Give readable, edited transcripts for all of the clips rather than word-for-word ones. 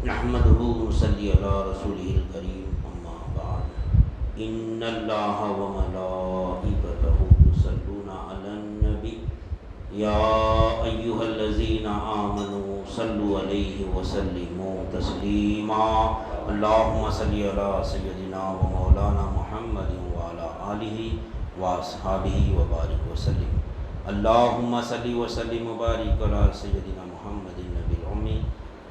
نحمده ونصلي على رسوله الكريم أما بعد إن الله وملائكته يصلون على النبي يا أيها الذين آمنوا صلوا عليه وسلموا تسليما اللهم صل على سيدنا ومولانا محمد وعلى آله وأصحابه وبارك وسلم اللهم صل وسلم وبارك على سيدنا محمد النبي الأمي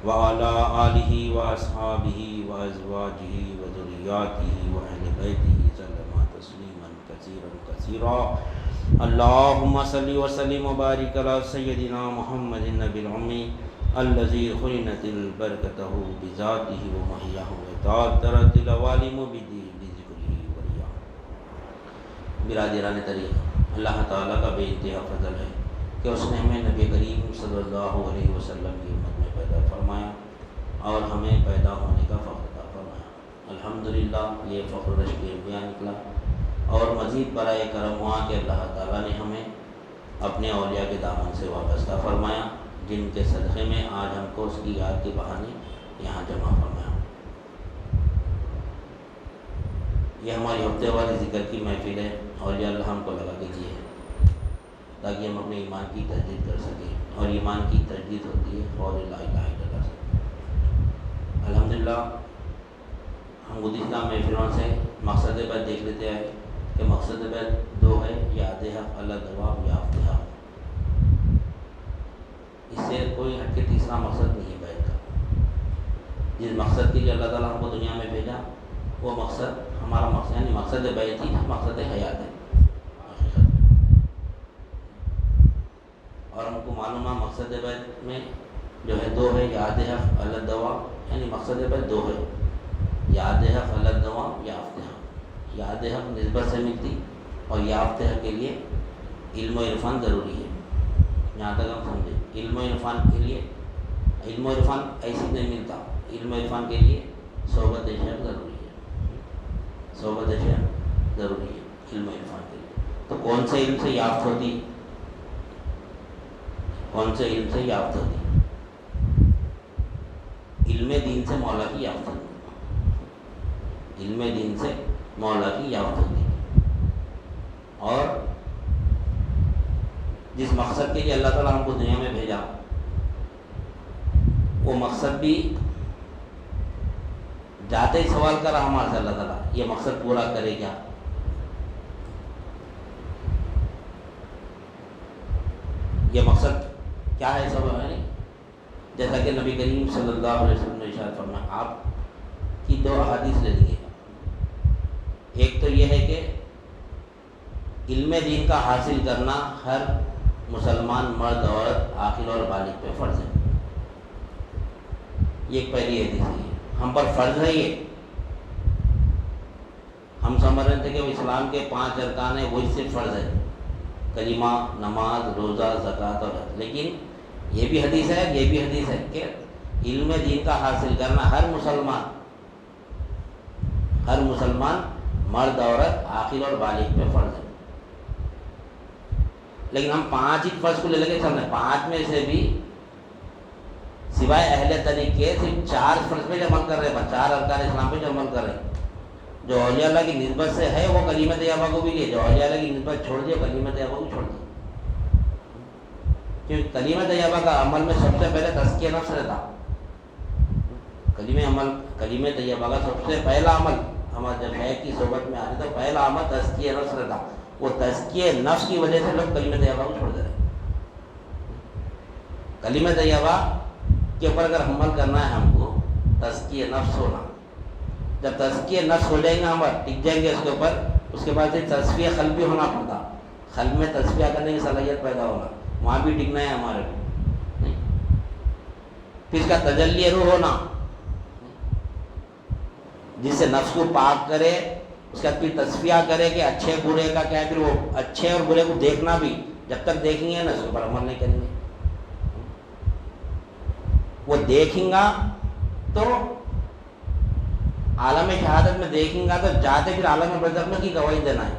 وعلى آله وأصحابه وأزواجه وذرياته وأهل بيته سلم تسليما كثيرا كثيرا اللهم صل وسلم وبارك على سيدنا محمد النبي الأمي الذي خلنت البركته بذاته ومحياه وتعطرت العوالم بذكره ورياه. برادران طریق، اللہ تعالیٰ کا بے انتہا فضل ہے کہ اس نے ہمیں نبی کریم صلی اللہ علیہ وسلم کی امت میں پیدا فرمایا اور ہمیں پیدا ہونے کا فخر عطا فرمایا. الحمدللہ یہ فخر رشک انبیاء نکلا اور مزید برائے کرم ہوا کہ اللہ تعالیٰ نے ہمیں اپنے اولیاء کے دامن سے وابستہ فرمایا، جن کے صدقے میں آج ہم کو اس کی یاد کے بہانے یہاں جمع فرمایا. یہ ہماری ہفتے والی ذکر کی محفل ہے. اولیاء اللہ ہم کو لگا کے دیے تاکہ ہم اپنے ایمان کی تجدید کر سکیں، اور ایمان کی تجدید ہوتی ہے قول لا الہ الا اللہ سے. الحمدللہ ہم گزشتہ محفلوں سے مقصد بیت دیکھ لیتے آئے کہ مقصد بیت دو ہے، یاد حق اللہ دوام یافت حق. اس سے کوئی ہٹ کے تیسرا مقصد نہیں ہے بیت کا. جس مقصد کے لیے اللہ تعالیٰ ہم کو دنیا میں بھیجا وہ مقصد ہمارا مقصد، یعنی مقصد بیت ہی مقصد حیات ہے حقیقت. اور ہم کو معلوم ہے مقصد بیت میں جو ہے دو ہے، یاد حق اللہ دوا، یعنی مقصد بیت دو ہے، یاد حق اللہ دوا یافت حق. یاد حق نسبت سے ملتی اور یافت حق کے لیے علم و عرفان ضروری ہے. یہاں تک ہم سمجھیں علم و عرفان کے لیے، علم و عرفان ایسے نہیں ملتا، علم و عرفان کے لیے صحبت شیخ ضروری ہے، صحبت شیخ ضروری ہے علم و عرفان کے لیے. تو کون سے علم سے یافت ہوتی، کون سے علم سے یافت ہوتی؟ علم دین سے مولا کی یافت ہوتی، علم دین سے مولا کی یافت ہوتی. اور جس مقصد کے لیے اللہ تعالیٰ ہم کو دنیا میں بھیجا وہ مقصد بھی جاتے ہی سوال کر رہا ہمارے سے اللہ تعالیٰ یہ مقصد پورا کرے کیا. یہ مقصد کیا ہے سب ہے نہیں. جیسا کہ نبی کریم صلی اللہ علیہ وسلم نے ارشاد فرمایا، آپ کی دو احادیث لے لیجیے. ایک تو یہ ہے کہ علم دین کا حاصل کرنا ہر مسلمان مرد عورت عاقل اور بالغ پہ فرض ہے. یہ ایک پہلی حدیث ہے، ہم پر فرض ہے. یہ ہم سمجھ رہے تھے کہ وہ اسلام کے 5 ارکان ہیں، وہی صرف فرض ہے، کلمہ، نماز، روزہ، زکوٰۃ اور حج. لیکن یہ بھی حدیث ہے، یہ بھی حدیث ہے کہ علم دین کا حاصل کرنا ہر مسلمان مرد عورت عاقل اور بالغ پہ فرض ہے. لیکن ہم 5 ہی فرض کو لے لے کے چل رہے ہیں. 5 میں سے بھی سوائے اہل طریقے صرف 4 فرض پہ عمل کر رہے ہیں، 4 ارکان اسلام پہ عمل کر رہے ہیں. جو اولیاء اللہ کی نسبت سے ہے وہ کلمہ طیبہ کو بھی لے، جو اولیاء اللہ کی نسبت چھوڑ دیا کلمہ طیبہ کو چھوڑ دیا. کیونکہ کلمہ طیبہ کا عمل میں سب سے پہلے تزکیہ نفس رہتا. کلمہ طیبہ کا سب سے پہلا عمل ہمارے جب ہے کی صحبت میں آنے تو پہلا عمل تزکیہ نفس رہتا. وہ تزکیہ نفس کی وجہ سے لوگ کلمہ طیبہ کو چھوڑ دے رہے ہیں. کلمہ طیبہ کے اوپر اگر عمل کرنا ہے ہم کو تزکیہ نفس ہونا. جب تزکیہ نفس ہو جائیں گے ہم ٹک جائیں گے اس کے اوپر، اس کے بعد سے تصفیہ قلب بھی ہونا پڑتا. قلب میں تصفیہ کرنے کی صلاحیت پیدا ہونا، وہاں بھی ٹکنا ہے ہمارے کو. پھر اس کا تجلی روح ہونا جس سے نفس کو پاک کرے، اس کا پھر تصفیہ کرے کہ اچھے برے کا کیا ہے. پھر وہ اچھے اور برے کو دیکھنا بھی، جب تک دیکھیں گے نا اس کے اوپر عمل نہیں کریں گے. وہ دیکھیں گا تو عالم شہادت میں دیکھیں گا تو جاتے پھر عالم برزخ میں کی گواہی دینا ہے.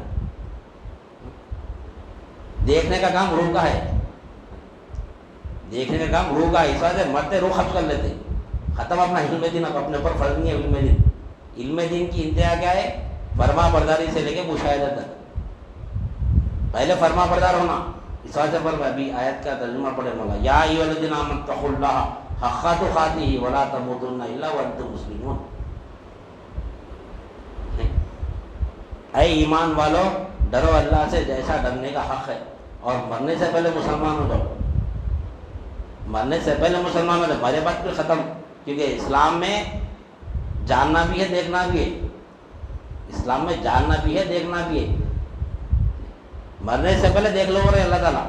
دیکھنے کا کام روح کا ہے، دیکھنے کا کام روح کا ہے. اس وجہ سے مرتے روح قبض کر لیتے. ختم اپنا علم دین، اب اپنے اوپر فرض نہیں ہے علم دین. علم دین کی انتہا کیا ہے؟ فرما برداری سے لے کے مشاہدہ تک. پہلے فرما بردار ہونا. اس وجہ پر ابھی آیت کا ترجمہ پڑھے مولا، یا ایھا الذین آمنوا اتقوا اللہ حق تقاتہ ولا تموتن الا وانتم مسلمون. اے ایمان والو ڈرو اللہ سے جیسا ڈرنے کا حق ہے، اور مرنے سے پہلے مسلمان ہو جاؤ. مرنے سے پہلے مسلمان ہو جاؤ، مرے بعد پھر ختم. کیونکہ اسلام میں جاننا بھی ہے دیکھنا بھی ہے. اسلام میں جاننا بھی ہے دیکھنا بھی ہے. مرنے سے پہلے دیکھ لو رہے اللہ تعالیٰ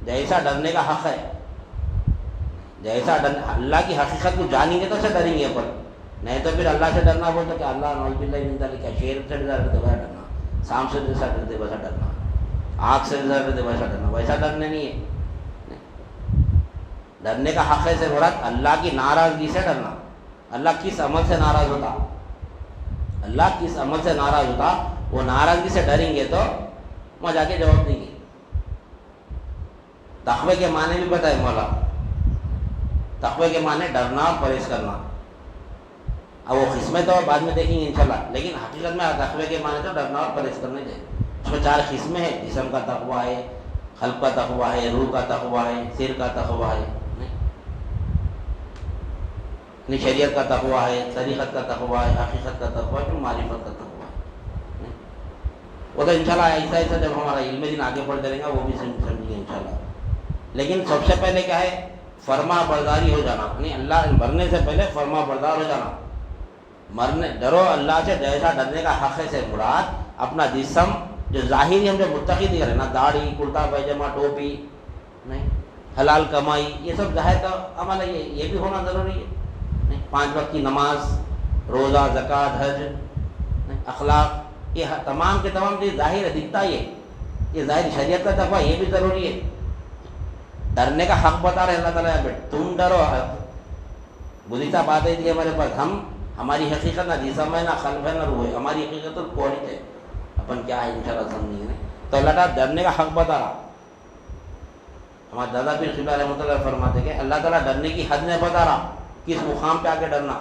جیسا ڈرنے کا حق ہے، جیسا اللہ کی حقیقت کو جانیں گے تو سے ڈریں گے. پر نہیں تو پھر اللہ سے ڈرنا بولتے کہ اللہ نعوذ باللہ من ذالک، شیر سے ڈرتے ویسا ڈرنا، سانپ سے جیسا ڈرتے ویسا ڈرنا، آنکھ سے جیسا ڈرتے ویسا ڈرنا. ویسا ڈرنے نہیں ہے. ڈرنے کا حق ہے سے مراد اللہ کی ناراضگی سے ڈرنا. اللہ کس عمل سے ناراض ہوتا؟ اللہ کس عمل سے ناراض ہوتا وہ ناراضگی سے ڈریں گے تو وہاں جا کے جواب دیں گے. تقوی کے معنی بھی بتائے مولا. تقوی کے معنی ڈرنا اور پرہیز کرنا. اب وہ قسمیں تو بعد میں دیکھیں گے انشاءاللہ، لیکن حقیقت میں تقوی کے معنی تو ڈرنا اور پرہیز کرنے چاہیے. اس میں 4 قسمیں ہیں. جسم کا تقوی ہے، قلب کا تقوی ہے، روح کا تقوی ہے، سر کا تقوی ہے، یعنی شریعت کا تقوی ہے، طریقت کا تقوی ہے، حقیقت کا تقوی ہے، معرفت کا تقوی ہے. وہ تو انشاءاللہ ایسا ایسا جب ہمارا علم دین آگے بڑھتے رہے گا وہ بھی سمجھیں گے انشاءاللہ. لیکن سب سے پہلے کیا ہے؟ فرما برداری ہو جانا. یعنی اللہ مرنے سے پہلے فرما بردار ہو جانا. مرنے ڈرو اللہ سے جیسا ڈرنے کا حق ہے سے مراد اپنا جسم جو ظاہری ہم جو متقی دکھ رہے ہیں نا، داڑھی، کرتا پائجامہ، ٹوپی، نہیں حلال کمائی، یہ سب ظاہر کا عمل ہے. یہ بھی ہونا ضروری ہے. 5 وقت کی نماز، روزہ، زکوٰۃ، حج، اخلاق، یہ تمام کے تمام جو ظاہر دکھتا ہے یہ ظاہر شریعت کا تقویٰ یہ بھی ضروری ہے. ڈرنے کا حق بتا رہے اللہ تعالیٰ پہ، تم ڈرو. گزشتہ بات ہے ہمارے پاس ہماری حقیقت نہ جسم ہے، نہ قلب ہے، نہ روح ہے. ہماری حقیقت تو کوئی ہے اپن کیا ہے انشاءاللہ سمجھیں گے. تو اللہ تعالیٰ ڈرنے کا حق بتا رہا. ہمارے دادا پیر قبلہ رحمۃ اللہ فرماتے کہ اللہ تعالیٰ ڈرنے کی حد میں بتا رہا، کس مقام پہ آ کے ڈرنا،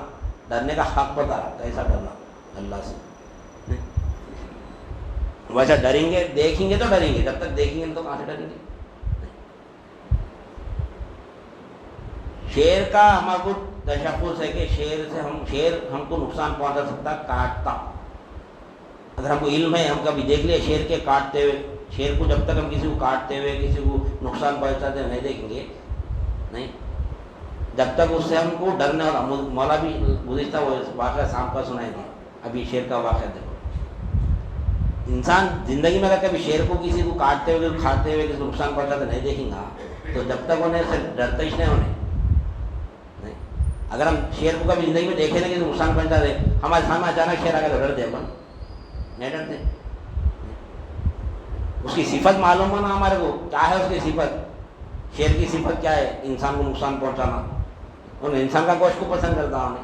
ڈرنے کا حق بتا رہا کیسا ڈرنا اللہ سے. ویسا ڈریں گے، دیکھیں گے تو ڈریں گے. جب تک دیکھیں گے تو کہاں سے ڈریں گے؟ شیر کا ہمارا کو تشخص ہے کہ شیر ہم کو نقصان پہنچا سکتا، کاٹتا. اگر ہم کو علم ہے، ہم کبھی دیکھ لیا شیر کے کاٹتے ہوئے، شیر کو جب تک ہم کسی کو کاٹتے ہوئے، کسی کو نقصان پہنچاتے ہوئے نہیں دیکھیں گے، نہیں جب تک اس سے ہم کو ڈرنے والا. مولا بھی گزشتہ وہ واقعہ سانپ کا سنائے تھے، ابھی شیر کا واقعہ دیکھو. انسان زندگی میں اگر کبھی شیر کو کسی کو کاٹتے ہوئے، کھاتے ہوئے، کسی کو نقصان پہنچاتے نہیں دیکھیں گا تو جب تک انہیں سے ڈرتے ہی نہیں ہونے. اگر ہم شیر کو کبھی زندگی میں دیکھیں نا کہ نقصان پہنچا دے، ہمارے سامنے اچانک شیر آ کے ڈر دے، اپن نہیں ڈرتے. اس کی صفت معلوم ہونا ہمارے کو کیا ہے. اس کی صفت، شیر کی صفت کیا ہے؟ انسان کو نقصان پہنچانا. انہیں انسان کا گوشت کو پسند کرتا ہوں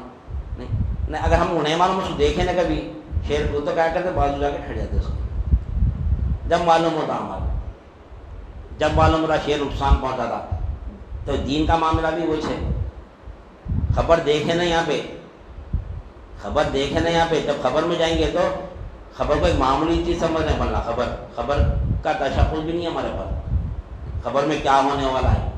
نہیں. اگر ہم انہیں معلوم اس کو دیکھیں نا کبھی شیر کو تو کیا کرتے؟ بازو جا کے ٹھہر جاتے اس کو. جب معلوم ہوتا ہمارا، جب معلوم ہوتا شیر نقصان پہنچاتا. تو دین کا معاملہ بھی وہی ہے. خبر دیکھے نا یہاں پہ، خبر دیکھے نا یہاں پہ، جب خبر میں جائیں گے تو خبر کو ایک معمولی چیز سمجھنے پڑنا. خبر کا تشخص بھی نہیں ہے ہمارے پاس. خبر میں کیا ہونے والا ہے؟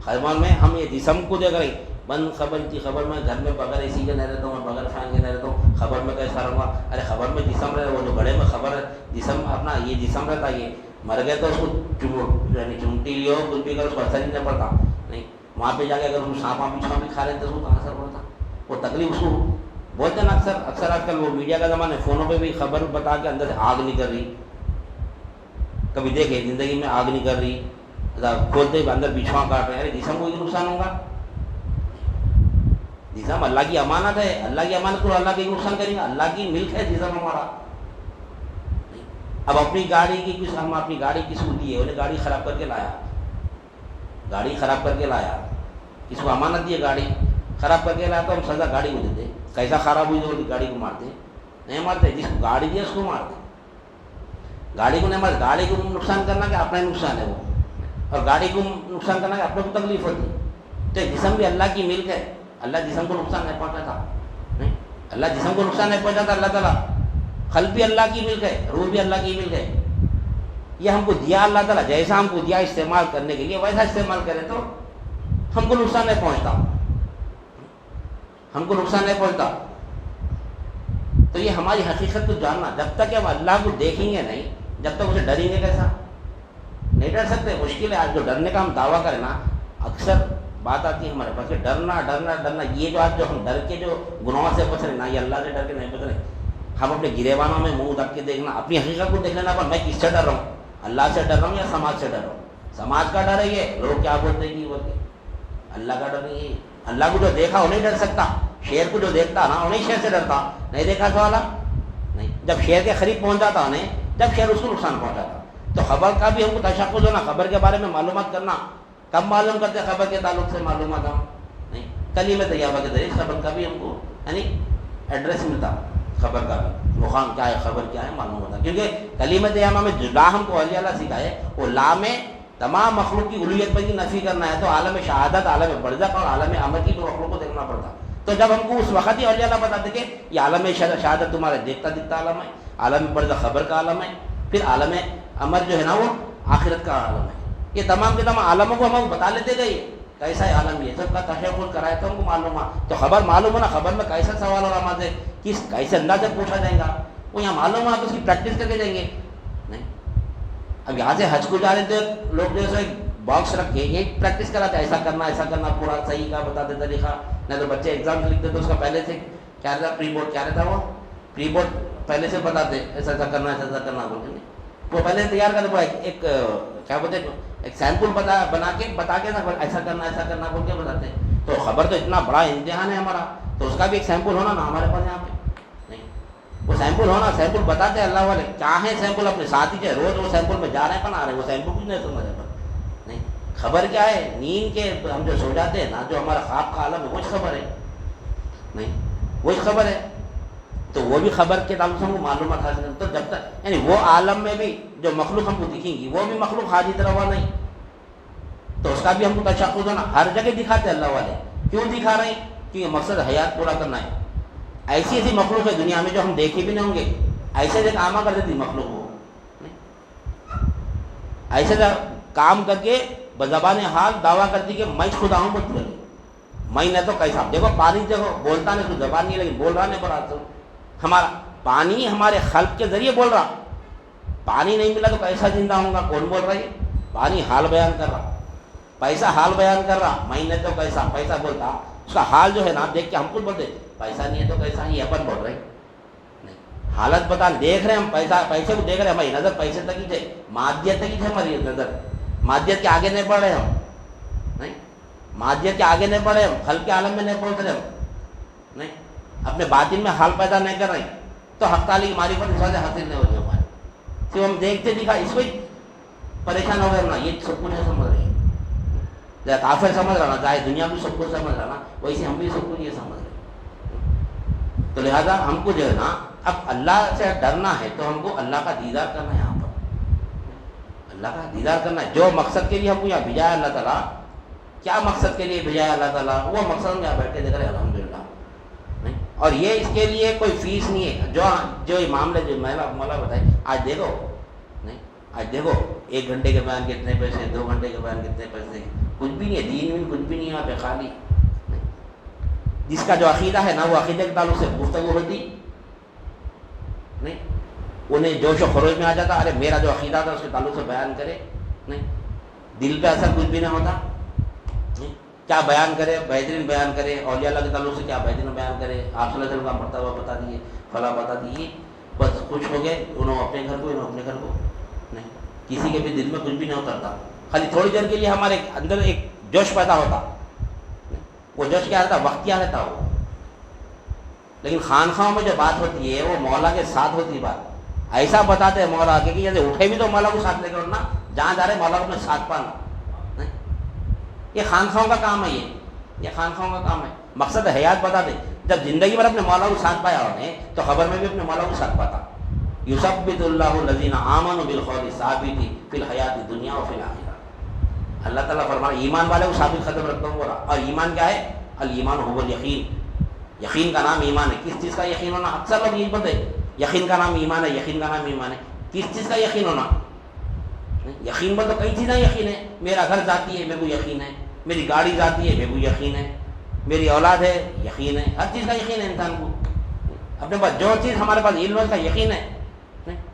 خبر میں ہم یہ جسم کو دیکھ رہے بند خبر تھی. خبر میں گھر میں بغیر اسی کے نہیں رہتا ہوں، بغیر فین کے نہیں رہتا ہوں. خبر میں کیسا رہوں گا؟ ارے خبر میں جسم رہے، وہ جو بڑے میں خبر جسم اپنا یہ جسم رہتا. یہ مر گئے تو اس کو چمٹی لیو کچھ بھی کر اس کو اثر ہی نہیں پڑتا. نہیں وہاں پہ جا کے اگر اس سانپا بچھوا بھی کھا رہے تو اس کو کہاں اثر پڑتا؟ وہ تکلیف اس کو بولتے ہیں نا. اکثر آج کل وہ میڈیا کا زمانہ ہے، فونوں پہ بھی خبر بتا کے اندر سے آگ نہیں کر رہی. کبھی دیکھے زندگی میں آگ نہیں کر رہی، کھولتے ہی اندر بچھوا کاٹ رہے ہیں. ارے جسم کو یہ نقصان ہوگا؟ جسم اللہ کی امانت ہے. اللہ کی امانت کو اللہ کے نقصان کریں گے؟ اللہ کی ملک ہے جسم ہمارا. اب اپنی گاڑی کی ہم اپنی گاڑی کس کو دی ہے؟ انہیں گاڑی خراب کر کے لایا، گاڑی خراب کر کے لایا. کس کو امانت دی ہے؟ گاڑی خراب کر کے لایا تو ہم سزا گاڑی کو دیتے. کیسا خراب ہوئی تو گاڑی کو مارتے نہیں مارتے. جس کو گاڑی دی ہے اس کو مارتے. گاڑی کو نہیں مارتے. گاڑی کو نقصان کرنا کہ اپنا ہی نقصان ہے وہ، اور گاڑی کو نقصان کرنا کہ اپنے کو تکلیف ہوتی. تو جسم بھی اللہ کی ملک ہے. اللہ جسم کو نقصان نہیں پہنچاتا، نہیں، اللہ جسم کو نقصان نہیں پہنچاتا اللہ تعالیٰ. قلب بھی اللہ کی ملک ہے، روح بھی اللہ کی ملک ہے. یہ ہم کو دیا اللہ تعالیٰ، جیسا ہم کو دیا استعمال کرنے کے لیے ویسا استعمال کریں تو ہم کو نقصان نہیں پہنچتا، ہم کو نقصان نہیں پہنچتا. تو یہ ہماری حقیقت کو جاننا، جب تک کہ ہم اللہ کو دیکھیں گے نہیں، جب تک اسے ڈریں گے کیسا؟ نہیں ڈر سکتے. مشکل ہے. آج جو ڈرنے کا ہم دعویٰ کریں نا، اکثر بات آتی ہے ہمارے پاس کہ ڈرنا ڈرنا ڈرنا. یہ جو آج جو ہم ڈر کے جو گناہوں سے بچ رہے ہیں نا، یہ اللہ سے ڈر کے نہیں بچ رہے. ہم اپنے گریبانوں میں منہ ڈک کے دیکھنا، اپنی حقیقت کو دیکھ لینا پر میں کس سے ڈر رہا ہوں؟ اللہ سے ڈر رہا ہوں یا سماج سے ڈر رہا ہوں؟ سماج کا ڈر ہے یہ، لوگ کیا بولتے ہیں بول کے. اللہ کا ڈر نہیں ہے. اللہ کو جو دیکھا وہ نہیں ڈر سکتا. شیر کو جو دیکھتا نا انہیں شیر سے ڈرتا. نہیں دیکھا تو والا نہیں. جب شیر کے قریب پہنچ جاتا انہیں، جب شیر اس کو نقصان پہنچاتا. تو خبر کا بھی ہم کو تشخص ہونا، خبر کے بارے میں معلومات کرنا. کب معلوم کرتے خبر کے تعلق سے معلومات ہم نہیں. کلمہ طیبہ کے ذریعے خبر کا بھی ہم کو یعنی ایڈریس ملتا، خبر کا بھی مقام کیا ہے، خبر کیا ہے معلوم ہوتا. کیونکہ کلمہ طیبہ میں جو لا ہم کو اولیاء اللہ سکھائے، وہ لا میں تمام مخلوق کی الوہیت پر کی نفی کرنا ہے. تو عالم شہادت، عالم برزخ اور عالم امر کی مخلوق کو دیکھنا پڑتا. تو جب ہم کو اس وقت ہی اولیاء اللہ بتاتے کہ یہ عالم شہادت تمہارے دیکھتا دکھتا عالم ہے، عالم برزخ خبر کا عالم ہے، پھر عالم امر جو ہے نا وہ آخرت کا عالم ہے. یہ تمام کے تمام عالموں کو ہم بتا لیتے گئے کیسا ہے عالم. یہ سب کا تشخص کرائے تو ہم کو معلوم ہے. تو خبر معلوم ہے نا، خبر میں کیسا سوال اور ہمارے سے کس کیسے انداز سے پوچھا جائے گا وہ یہاں معلوم ہے. تو اس کی پریکٹس کر کے جائیں گے. نہیں، اب یہاں سے حج کو جا رہے تھے لوگ جو ہے باکس رکھ کے یہ پریکٹس کراتے، ایسا کرنا پورا صحیح کا بتاتے طریقہ. نہیں تو بچے ایگزام لکھتے تو اس کا پہلے سے کیا رہتا، پری بورڈ کیا رہتا، وہ پری بورڈ پہلے سے بتاتے ایسا ایسا کرنا بول کے. وہ پہلے تیار کرتے، ایک کیا بولتے ایک سیمپل بنا کے بتا کے نا ایسا کرنا بول کے بتاتے. تو خبر تو اتنا بڑا امتحان ہے ہمارا، تو اس کا بھی ایک سیمپل ہونا نا ہمارے پاس یہاں پہ. نہیں، وہ سیمپل ہونا، سیمپل بتاتے اللہ والے کیا ہے. سیمپل اپنے ساتھ ہی روز وہ سیمپل میں جا رہے ہیں بنا رہے ہیں، وہ سیمپل کچھ نہیں سمجھ رہے. نہیں، خبر کیا ہے؟ نیند کے ہم جو سو جاتے ہیں نا، جو ہمارا خواب کا عالم ہے وہ خبر ہے. نہیں، وہی خبر ہے. تو وہ بھی خبر کے تعلق سے ہم کو معلومات حاصل کریں. تو جب تک یعنی وہ عالم میں بھی جو مخلوق ہم کو دکھیں گی وہ بھی مخلوق حاجت روا نہیں. تو اس کا بھی ہم کو تشخص ہونا. ہر جگہ دکھاتے اللہ والے. کیوں دکھا رہے ہیں؟ کیونکہ مقصد حیات پورا کرنا ہے. ایسی ایسی مخلوق ہے دنیا میں جو ہم دیکھے بھی نہیں ہوں گے. ایسے ایسے کام کر دیتی مخلوق ہو، ایسے کام کر کے بزبان حال دعویٰ کرتی کہ میں خدا ہوں بت لگی. میں نے تو کیسا دیکھو پانی دیکھو بولتا نہیں، تو زبان نہیں لیکن بول رہا نہیں پڑا. تو ہمارا پانی ہمارے خلق کے ذریعے بول رہا. پانی نہیں ملا تو کیسا زندہ ہوں گا؟ کون بول رہا ہے؟ پانی حال بیان کر رہا، پیسہ حال بیان کر رہا. میں نے تو کیسا پیسہ بولتا، اس کا حال جو ہے نا دیکھ کے ہم خود بولتے پیسہ نہیں ہے تو کیسا ہی اپن بول رہے نہیں. حالت بتا دیکھ رہے ہم، پیسے کو دیکھ رہے. ہماری نظر پیسے تک ہی تھے، مادیت تک ہی تھے ہماری نظر. مادیت کے آگے نہیں بڑھ رہے ہم. نہیں، مادیت کے آگے نہیں بڑھ رہے ہم، خلق کے عالم میں نہیں پہنچ رہے ہم. نہیں، اپنے باطن میں حال پیدا نہیں کر رہے. تو حق تعالی کی معرفت اس وجہ حاصل نہیں ہو رہی ہمارے. صرف ہم دیکھتے دکھا اس کو ہی پریشان ہو گئے نا. یہ سب کچھ سمجھ رہے ہیں، جائے کافر سمجھ رہا نا، چاہے دنیا بھی سب کچھ سمجھ رہا نا، ویسے ہم بھی سب کچھ یہ سمجھ رہے ہیں. تو لہذا ہم کو جو ہے نا اب اللہ سے ڈرنا ہے تو ہم کو اللہ کا دیدار کرنا ہے. یہاں پر اللہ کا دیدار کرنا ہے. جو مقصد کے لیے ہم کو یہاں بھیجا ہے اللہ تعالیٰ، کیا مقصد کے لیے بھیجا ہے اللہ تعالیٰ، وہ مقصد ہم یہاں بیٹھ کے دیکھ رہے ہیں الحمدللہ. اور یہ اس کے لیے کوئی فیس نہیں ہے. جو معاملے جو مولا بتائے آج دیکھو نہیں، آج دیکھو 1 گھنٹے کے بیان کتنے پیسے، 2 گھنٹے کے بیان کتنے پیسے، کچھ بھی نہیں ہے. دین میں کچھ بھی نہیں ہے یہاں پہ، خالی جس کا جو عقیدہ ہے نا وہ عقیدے کے تعلق سے گفتگو ہوتی نہیں. انہیں جوش و خروش میں آ جاتا، ارے میرا جو عقیدہ تھا اس کے تعلق سے بیان کرے. نہیں، دل پہ اثر کچھ بھی نہیں ہوتا. کیا بیان کرے؟ بہترین بیان کرے. اولیاء اللہ کے تعلق سے کیا بہترین بیان کرے؟ آپ صلی اللہ علیہ وسلم کا مرتبہ بتا دیے، فلاں بتا دیے، بس خوش ہو گئے. انہوں اپنے گھر کو، انہوں اپنے گھر کو. نہیں، کسی کے بھی دل میں کچھ بھی نہیں اترتا. خالی تھوڑی دیر کے لیے ہمارے اندر ایک جوش پیدا ہوتا. وہ جوش کیا رہتا؟ وقتیہ رہتا وہ. لیکن خانخواہوں میں جو بات ہوتی ہے وہ مولا کے ساتھ ہوتی بات. ایسا بتاتے ہیں مولا کہ جیسے اٹھے بھی تو مولا کو ساتھ لے کر اٹھنا، جہاں جا رہے مولا کو اپنے ساتھ پانا. یہ خانخواہوں کا کام ہے. یہ خانخواہوں کا کام ہے. مقصد حیات بتا دے. جب زندگی بھر اپنے مولا کو ساتھ پایا انہیں تو خبر میں بھی اپنے مولا کو ساتھ پاتا. یثبت اللہ الذین آمنوا بالقول الثابت فی الحیات الدنیا و فی الآخرہ. اللہ تعالیٰ فرمانا ایمان والے کو ثابت قدم رکھتا ہوں. اور ایمان کیا ہے؟ الایمان هو الیقین، یقین کا نام ایمان ہے. کس چیز کا یقین ہونا؟ اکثر لوگ یہی بولتے ہیں یقین کا نام ایمان ہے، یقین کا نام ایمان ہے. کس چیز کا یقین ہونا؟ یقین بول تو کئی چیزیں یقین ہے. میرا گھر ذاتی ہے، میرے کو یقین ہے. میری گاڑی ذاتی ہے، میرے کو یقین ہے. میری اولاد ہے، یقین ہے. ہر چیز کا یقین ہے انسان کو. اپنے پاس جو چیز ہمارے پاس علم ہے اس کا یقین ہے.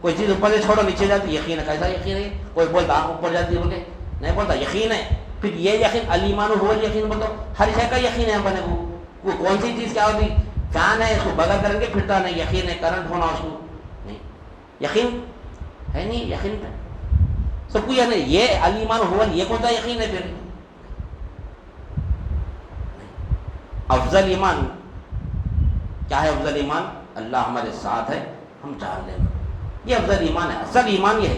کوئی چیز اوپر سے چھوڑو نیچے جاتی، یقین ہے. کیسا یقین ہے؟ کوئی بولتا آنکھ اوپر جاتی بول کے نہیں بولتا، یقین ہے. پھر یہ یقین الایمان هو الیقین بولتا ہر شے کا یقین ہے اپنے کو. وہ کون سی چیز کیا ہوتی؟ فین ہے، اس کو بغل کریں گے پھرتا نہیں، یقین ہے. کرنٹ ہونا اس کو نہیں، یقین ہے نہیں. یقین پہ سب کو یعنی یہ الایمان هو، یہ کون سا یقین ہے؟ پھر افضل ایمان کیا ہے؟ افضل ایمان اللہ ہمارے ساتھ ہے، ہم جان لیں. یہ افضل ایمان ہے. اصل ایمان یہ ہے.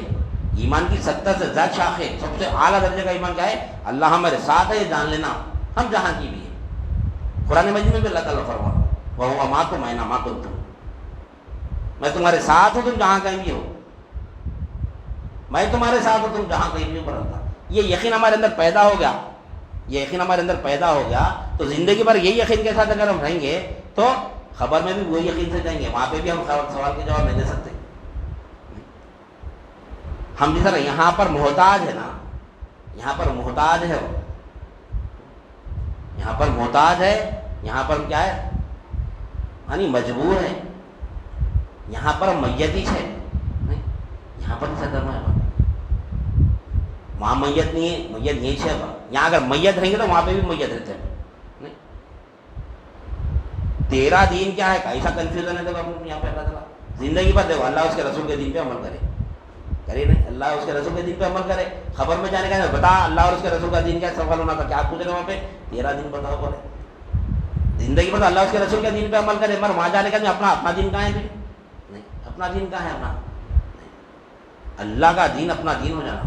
ایمان کی 70 سے زیادہ شاخیں. سب سے اعلیٰ درجے کا ایمان کیا ہے؟ اللہ ہمارے ساتھ ہے، یہ جان لینا ہم جہاں کی بھی ہے. قرآن مجید میں بھی اللہ تعالیٰ فرما وَهُوَ مَعَكُمْ أَيْنَمَا كُنتُمْ، میں تمہارے ساتھ ہوں تم جہاں کہیں بھی ہو. میں تمہارے ساتھ ہوں تم جہاں کہیں بھی ہو. یہ یقین ہمارے اندر پیدا ہو گیا. یہ یقین ہمارے اندر پیدا ہو گیا تو زندگی بھر یہی یقین کے ساتھ اگر ہم رہیں گے تو خبر میں بھی وہی یقین سے جائیں گے. وہاں پہ بھی ہم سوال کے جواب نہیں دے سکتے. ہم جس طرح یہاں پر محتاج ہے نا، یہاں پر محتاج ہے، وہ یہاں پر محتاج ہے. یہاں پر کیا ہے؟ یعنی مجبور ہے. یہاں پر میت ہے، یہاں پر اسے درما ہے. وہاں میت نہیں ہے، میت نہیں ہے. یہاں اگر میت رہیں گے تو وہاں پہ بھی میت رہتے ہیں. تیرا دین کیا ہے؟ ایسا کنفیوژن ہے. دیکھو یہاں پہ اللہ تعالیٰ زندگی پر دیکھو اللہ اس کے رسول کے دین پہ عمل کرے نہیں، اللہ اس کے رسول کے دین پہ عمل کرے. خبر میں جانے کا بتا اللہ اور اس کے رسول کا دین کیا سوال ہونا تھا، کیا پوچھ رہے وہاں پہ؟ تیرا دین بتاؤ. بولے زندگی پر اللہ اس کے رسول کے دین پہ عمل کرے، مگر وہاں جانے کا اپنا دین کہاں ہے؟ نہیں، اپنا دین کہاں ہے؟ اپنا اللہ کا دین اپنا دین ہو جانا.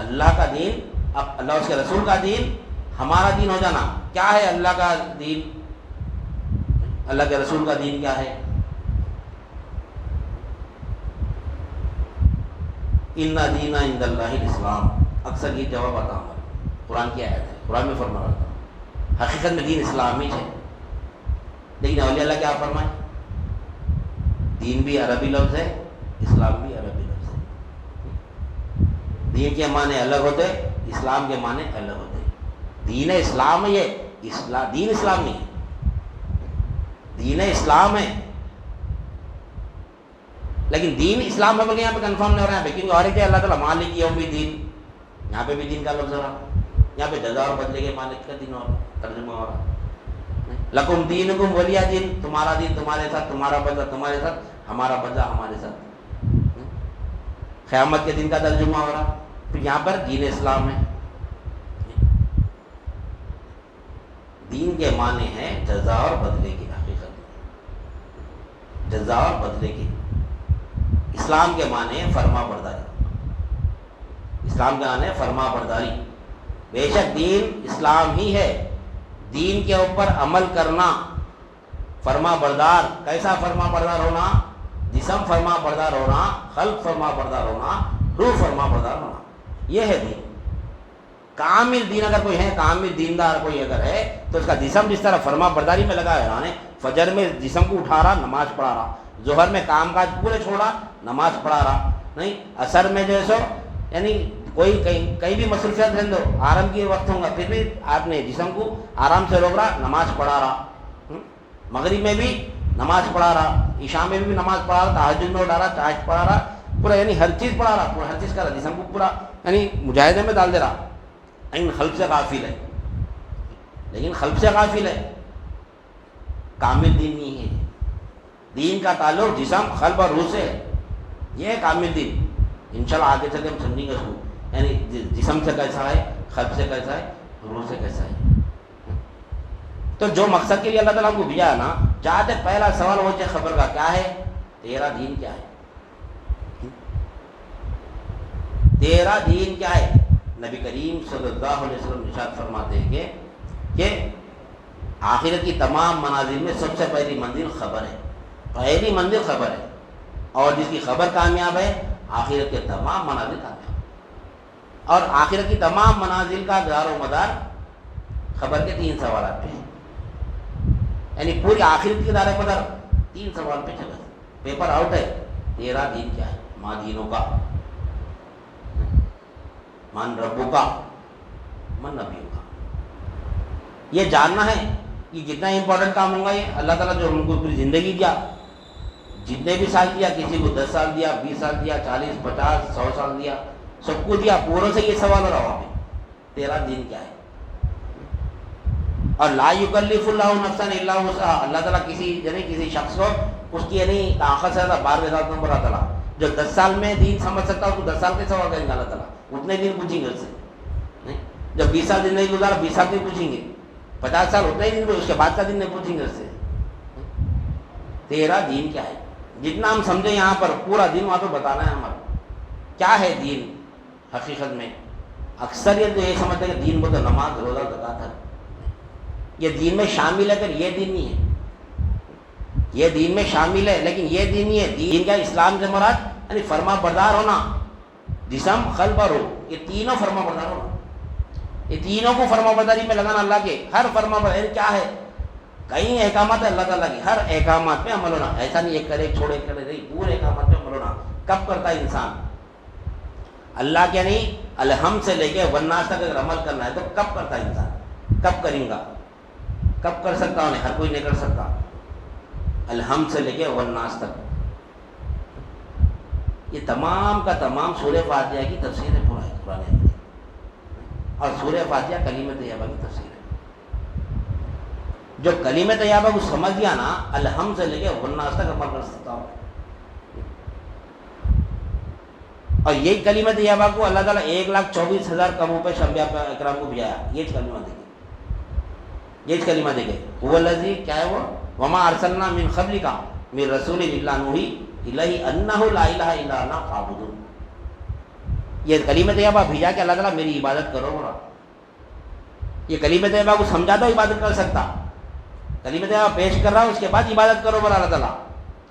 اللہ کا دین اب اللہ اس کے رسول کا دین ہمارا دین ہو جانا. کیا ہے اللہ کا دین؟ اللہ کے رسول کا دین کیا ہے؟ ان دین عند اللہ الاسلام. اکثر یہ جواب آتا ہمارا. قرآن کی آیت ہے، قرآن میں فرما رہا تھا حقیقت میں دین اسلام ہی ہے. لیکن اولیاء اللہ کیا فرمائے؟ دین بھی عربی لفظ ہے، اسلام بھی عربی لفظ ہے. دین کے معنی الگ ہوتے، اسلام کے معنی الگ ہوتے. دین اسلام یہ دین اسلام نہیں ہے، دین اسلام ہے. لیکن دین اسلام ہے بلکہ یہاں پہ کنفرم نہیں ہو رہا ہے کیونکہ اور ایک اللہ تعالیٰ مالک یوم الدین، یہاں پہ بھی دین کا لفظ ہو رہا. یہاں پہ جزا اور بدلے کے مالک کا دین ہو رہا، ترجمہ ہو رہا. لکم دینکم ولی دین، تمہارا دین تمہارے ساتھ، تمہارا بدلہ تمہارے ساتھ، ہمارا بدلہ ہمارے ساتھ. قیامت کے دن کا ترجمہ ہو رہا. پھر یہاں پر دین اسلام ہے. دین کے معنی ہے جزا اور بدلے کی. حقیقت جزا اور بدلے کی. اسلام کے معنی ہے فرما برداری. اسلام کے معنی ہے فرما برداری. بے شک دین اسلام ہی ہے. دین کے اوپر عمل کرنا، فرما بردار. کیسا فرما بردار ہونا؟ جسم فرما بردار ہونا، قلب فرما بردار ہونا، روح فرما بردار ہونا. یہ ہے دین. کامل دین اگر کوئی ہے، کامل دیندار کوئی اگر ہے تو اس کا جسم جس طرح فرما برداری میں لگا ہے. فجر میں جسم کو اٹھا رہا، نماز پڑھا رہا. ظہر میں کام کاج پورے چھوڑا، نماز پڑھا رہا. نہیں عصر میں جو ہے سو یعنی کوئی کہیں بھی مصروفیت رہنے دو، آرام کی وقت ہوں گا پھر بھی آپ نے جسم کو آرام سے روک رہا، نماز پڑھا رہا. مغرب میں بھی نماز پڑھا رہا، عشاء میں بھی نماز پڑھا رہا، تہجد میں اٹھا رہا، تہجد پڑھا رہا. پورا یعنی ہر چیز پڑھا رہا، پورا ہر چیز کر رہا. جسم کو پورا یعنی مجاہدے میں ڈال دے رہا. لیکن قلب سے غافل ہے. لیکن قلب سے غافل ہے. کامل دین نہیں ہے. دین کا تعلق جسم، قلب اور روح سے ہے. یہ ہے کامل دین. انشاءاللہ آگے چل کے ہم سمجھیں گے اس کو. یعنی جسم سے کیسا ہے، قلب سے کیسا ہے، روح سے کیسا ہے. تو جو مقصد کے لیے اللہ تعالیٰ ہم کو بھیجا ہے نا، چاہتے پہلا سوال ہو جائے خبر کا، کیا ہے تیرا دین؟ کیا ہے تیرا دین؟ کیا ہے؟ نبی کریم صلی اللہ علیہ وسلم ارشاد فرماتے ہیں کہ آخرت کی تمام منازل میں سب سے پہلی منزل خبر ہے. پہلی منزل خبر ہے، اور جس کی خبر کامیاب ہے آخرت کے تمام منازل کامیاب. اور آخرت کی تمام منازل کا دار و مدار خبر کے 3 سوالات پہ، یعنی پوری آخرت کے دار بدر 3 سوال پہ چلا، پیپر آؤٹ ہے. تیرا دین کیا ہے؟ ماں دینوں کا، من ربوں کا، من نبیوں کا. یہ جاننا ہے کہ جتنا امپورٹنٹ کام ہوگا یہ اللہ تعالیٰ جو ان کو پوری زندگی دیا، جتنے بھی سال دیا، کسی کو 10 سال دیا، 20 سال دیا، 40 50 100 سال دیا، سب کو دیا، پوروں سے یہ سوال ہو رہا وہاں پہ تیرا دین کیا ہے. اور لا یکلف اللہ نفسا الا وسعها، اللہ تعالیٰ کسی شخص کو اس کی یعنی طاقت سے زیادہ بار ویزاد نمبر اللہ تعالیٰ جو 10 سال میں دین سمجھ سکتا ہے اس کو 10 سال کے سوال کریں گے اللہ تعالیٰ، اتنے دن پوچھیں گے اس سے. جب 20 سال دن نہیں گزارا 20 سال دن پوچھیں گے، 50 سال اتنے ہی دن، اس کے بعد کا دن نہیں پوچھیں گے اس سے. تیرا دین کیا ہے؟ جتنا ہم سمجھیں یہاں پر پورا دین وہاں تو بتانا ہے ہمارا کیا ہے دین. حقیقت میں اکثریت تو یہ سمجھتے ہیں کہ دین بولتے نماز روزہ زکات ہے، یہ دین میں شامل ہے، پھر یہ دین نہیں ہے. یہ دین میں شامل ہے لیکن یہ دین نہیں ہے. دین کیا؟ اسلام سے مراد یعنی فرما بردار ہونا، جسم قلب اور روح، یہ تینوں فرما بردار ہونا. یہ تینوں کو فرما برداری میں لگانا. اللہ کے ہر فرما برداری کیا ہے؟ کئی احکامات ہے اللہ تعالیٰ کی، ہر احکامات پہ عمل ہونا. ایسا نہیں ایک کرے ایک چھوڑے ایک کرے نہیں، پورے احکامات پہ عمل ہونا. کب کرتا ہے انسان؟ اللہ کے نہیں الحمد سے لے کے والناس تک اگر عمل کرنا ہے تو کب کرتا ہے انسان؟ کب کریں گا؟ کب کر سکتا ہوں؟ ہر کوئی نہیں کر سکتا. الحمد سے لے کے والناس تک یہ تمام کا تمام سورہ فاتحہ کی تفسیر ہے پورا قرآن میں. اور سورہ فاتحہ کلمہ طیبہ کی تفسیر ہے. جو کلمہ طیبہ کو سمجھ گیا نا، الحمد سے لے کے والناس تک عمل کر سکتا ہوں. اور یہی کلمہ طیبہ کو اللہ تعالیٰ 1,24,000 کموں پہ انبیاء اکرام کو بھیجایا. یہ کلمہ دیکھے، یہ کلمہ دیکھے هو الذی کیا ہے وہ وما ارسلنا من قبلک من رسول الا نوحی الیہ انہ لا الہ الا انا فاعبدون. یہ کلمہ طیبہ بھیجا کہ اللہ تعالیٰ میری عبادت کرو. بولا یہ کلمہ طیبہ کو سمجھا تو عبادت کر سکتا. کلمہ طیبہ پیش کر رہا ہوں اس کے بعد عبادت کرو بولا اللہ تعالیٰ.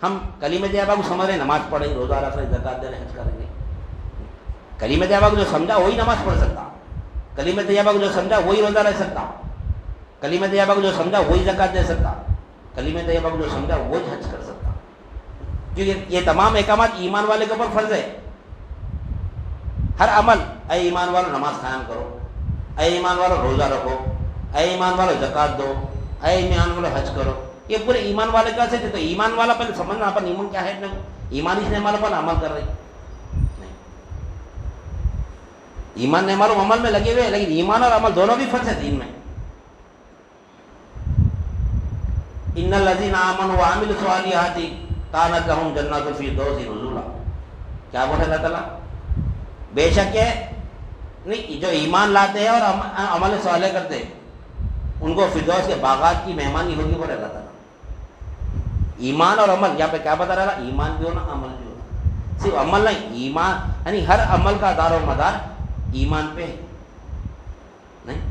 ہم کلمہ طیبہ کو سمجھ رہے، نماز پڑھیں گے، روزہ رکھ رہے، زکات دے رہے، حج کریں گے. کلمہ طیبہ کو جو سمجھا وہی نماز پڑھ سکتا. کلمہ طیبہ کو جو سمجھا وہی روزہ رکھ سکتا. کلمہ طیبہ کو جو سمجھا وہی زکات دے سکتا. کلمہ طیبہ کو جو سمجھا وہی حج کر سکتا. کیونکہ یہ تمام احکامات ایمان والے کے اوپر فرض ہے. ہر عمل، اے ایمان والو نماز قائم کرو، اے ایمان والو روزہ رکھو، اے ایمان والو زکات دو، اے ایمان والو حج کرو. یہ پورے ایمان والے کا سے تو ایمان والا پہلے سمجھنا اپن ایمان کیا ہے. ایمان اس نے ہمارے پر عمل کر رہی ایمان نے ہمارے عمل میں لگے ہوئے، لیکن ایمان اور عمل دونوں بھی فرض ہے دین میں. ان الذین آمنوا وعملوا الصالحات کانت لہم جنات الفردوس نزلا. کیا بولے اللہ تعالیٰ؟ بے شک نہیں جو ایمان لاتے ہیں اور عمل صالح کرتے ہیں ان کو فردوس کے باغات کی مہمانی ہوگی بولے اللہ تعالیٰ. ایمان اور عمل یہاں پہ کیا بتا رہا ہے؟ ایمان بھی ہونا، عمل بھی ہونا. صرف عمل نہیں، ایمان یعنی ہر عمل کا دار و مدار ایمان پہ نہیں.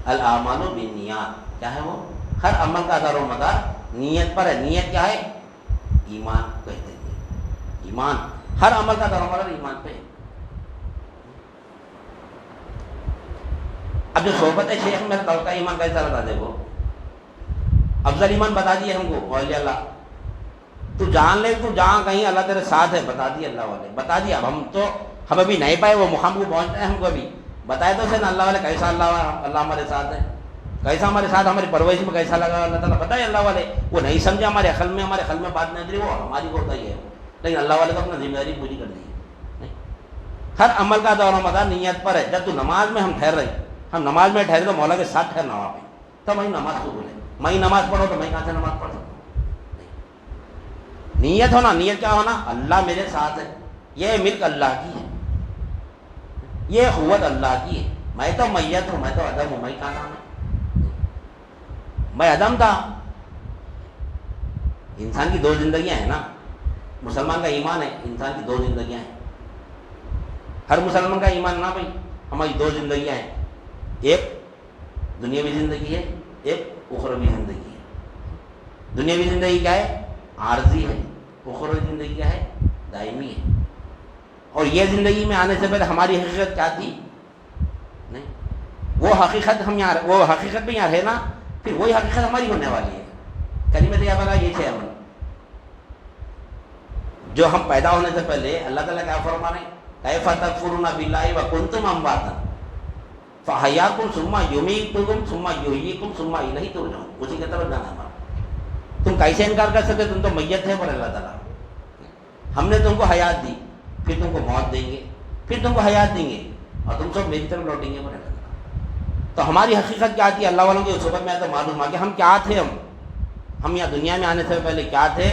الاعمال بالنیات کیا ہے وہ؟ ہر عمل کا دار و مدار نیت پر ہے. نیت کیا ہے؟ ایمان کہتے ہیں. ایمان ہر عمل کا دار و مدار ایمان پہ ہے. اب جو صحبت ہے شیخ میں تو کا ایمان کیسا لگا دے وہ افضل ایمان بتا دیے ہم کو. اولیاء اللہ تو جان لے، تو جہاں کہیں اللہ تیرے ساتھ ہے بتا دیے اللہ والے بتا دیا. اب ہم ابھی نہیں پائے وہ مقام کو پہنچنا ہے. ہم کو ابھی بتائے تو سے نا اللہ والے کیسا اللہ ہمارے ساتھ ہے، کیسا ہمارے ساتھ، ہماری پرورش میں کیسا لگا اللہ تعالیٰ بتائے. اللہ والے وہ نہیں سمجھے، ہمارے عقل میں بات نہیں اتری، وہ ہماری کو ہوتا ہی ہے. لیکن اللہ والے کو اپنا ذمہ داری پوری کر دی. ہر عمل کا دور و مدار نیت پر ہے. جب تو نماز میں ہم ٹھہر رہے، ہم نماز میں ٹھہرے تو مولا کے ساتھ ٹھہرنا وہاں پہ، تو میں نماز کو بولے. میں نماز پڑھو تو میں کہاں سے نماز پڑھ سکتا ہوں؟ نیت ہونا. نیت کیا ہونا؟ اللہ میرے ساتھ ہے، یہ ملک اللہ کی ہے، یہ قوت اللہ کی ہے. میں تو میت ہوں، میں تو عدم ہوں. میں کہاں تھا؟ میں عدم تھا. انسان کی 2 زندگیاں ہیں نا. مسلمان کا ایمان ہے انسان کی 2 زندگیاں ہیں. ہر مسلمان کا ایمان نہ بھائی ہماری 2 زندگیاں ہیں. ایک دنیاوی زندگی ہے، ایک اخروی زندگی ہے. دنیاوی زندگی کیا ہے؟ عارضی ہے. اخروی زندگی کیا ہے؟ دائمی ہے. اور یہ زندگی میں آنے سے پہلے ہماری حقیقت کیا تھی؟ نہیں وہ حقیقت ہم یہاں، وہ حقیقت بھی یہاں ہے نا، پھر وہی حقیقت ہماری ہونے والی ہے. کلمۃ طیبہ کا یہ 6 عمل جو ہم پیدا ہونے سے پہلے اللہ تعالیٰ کیا فرما رہے ہیں، کیف تکفرون باللہ وکنتم امواتا فاحیاکم ثم یمیتکم ثم یحییکم ثم الیہ ترجعون. اسی کی طرف جانا ہمارا. تم کیسے انکار کر سکتے، تم تو میت ہے پر اللہ تعالیٰ. ہم نے تم کو حیات دی، پھر تم کو موت دیں گے، پھر تم کو حیات دیں گے، اور تم سب میری طرف لوٹیں گے پر اللہ تعالیٰ. تو ہماری حقیقت کیا تھی، اللہ والوں کی صحبت میں آیا تو معلوم آ کہ ہم کیا تھے. ہم یہاں دنیا میں آنے سے پہلے کیا تھے،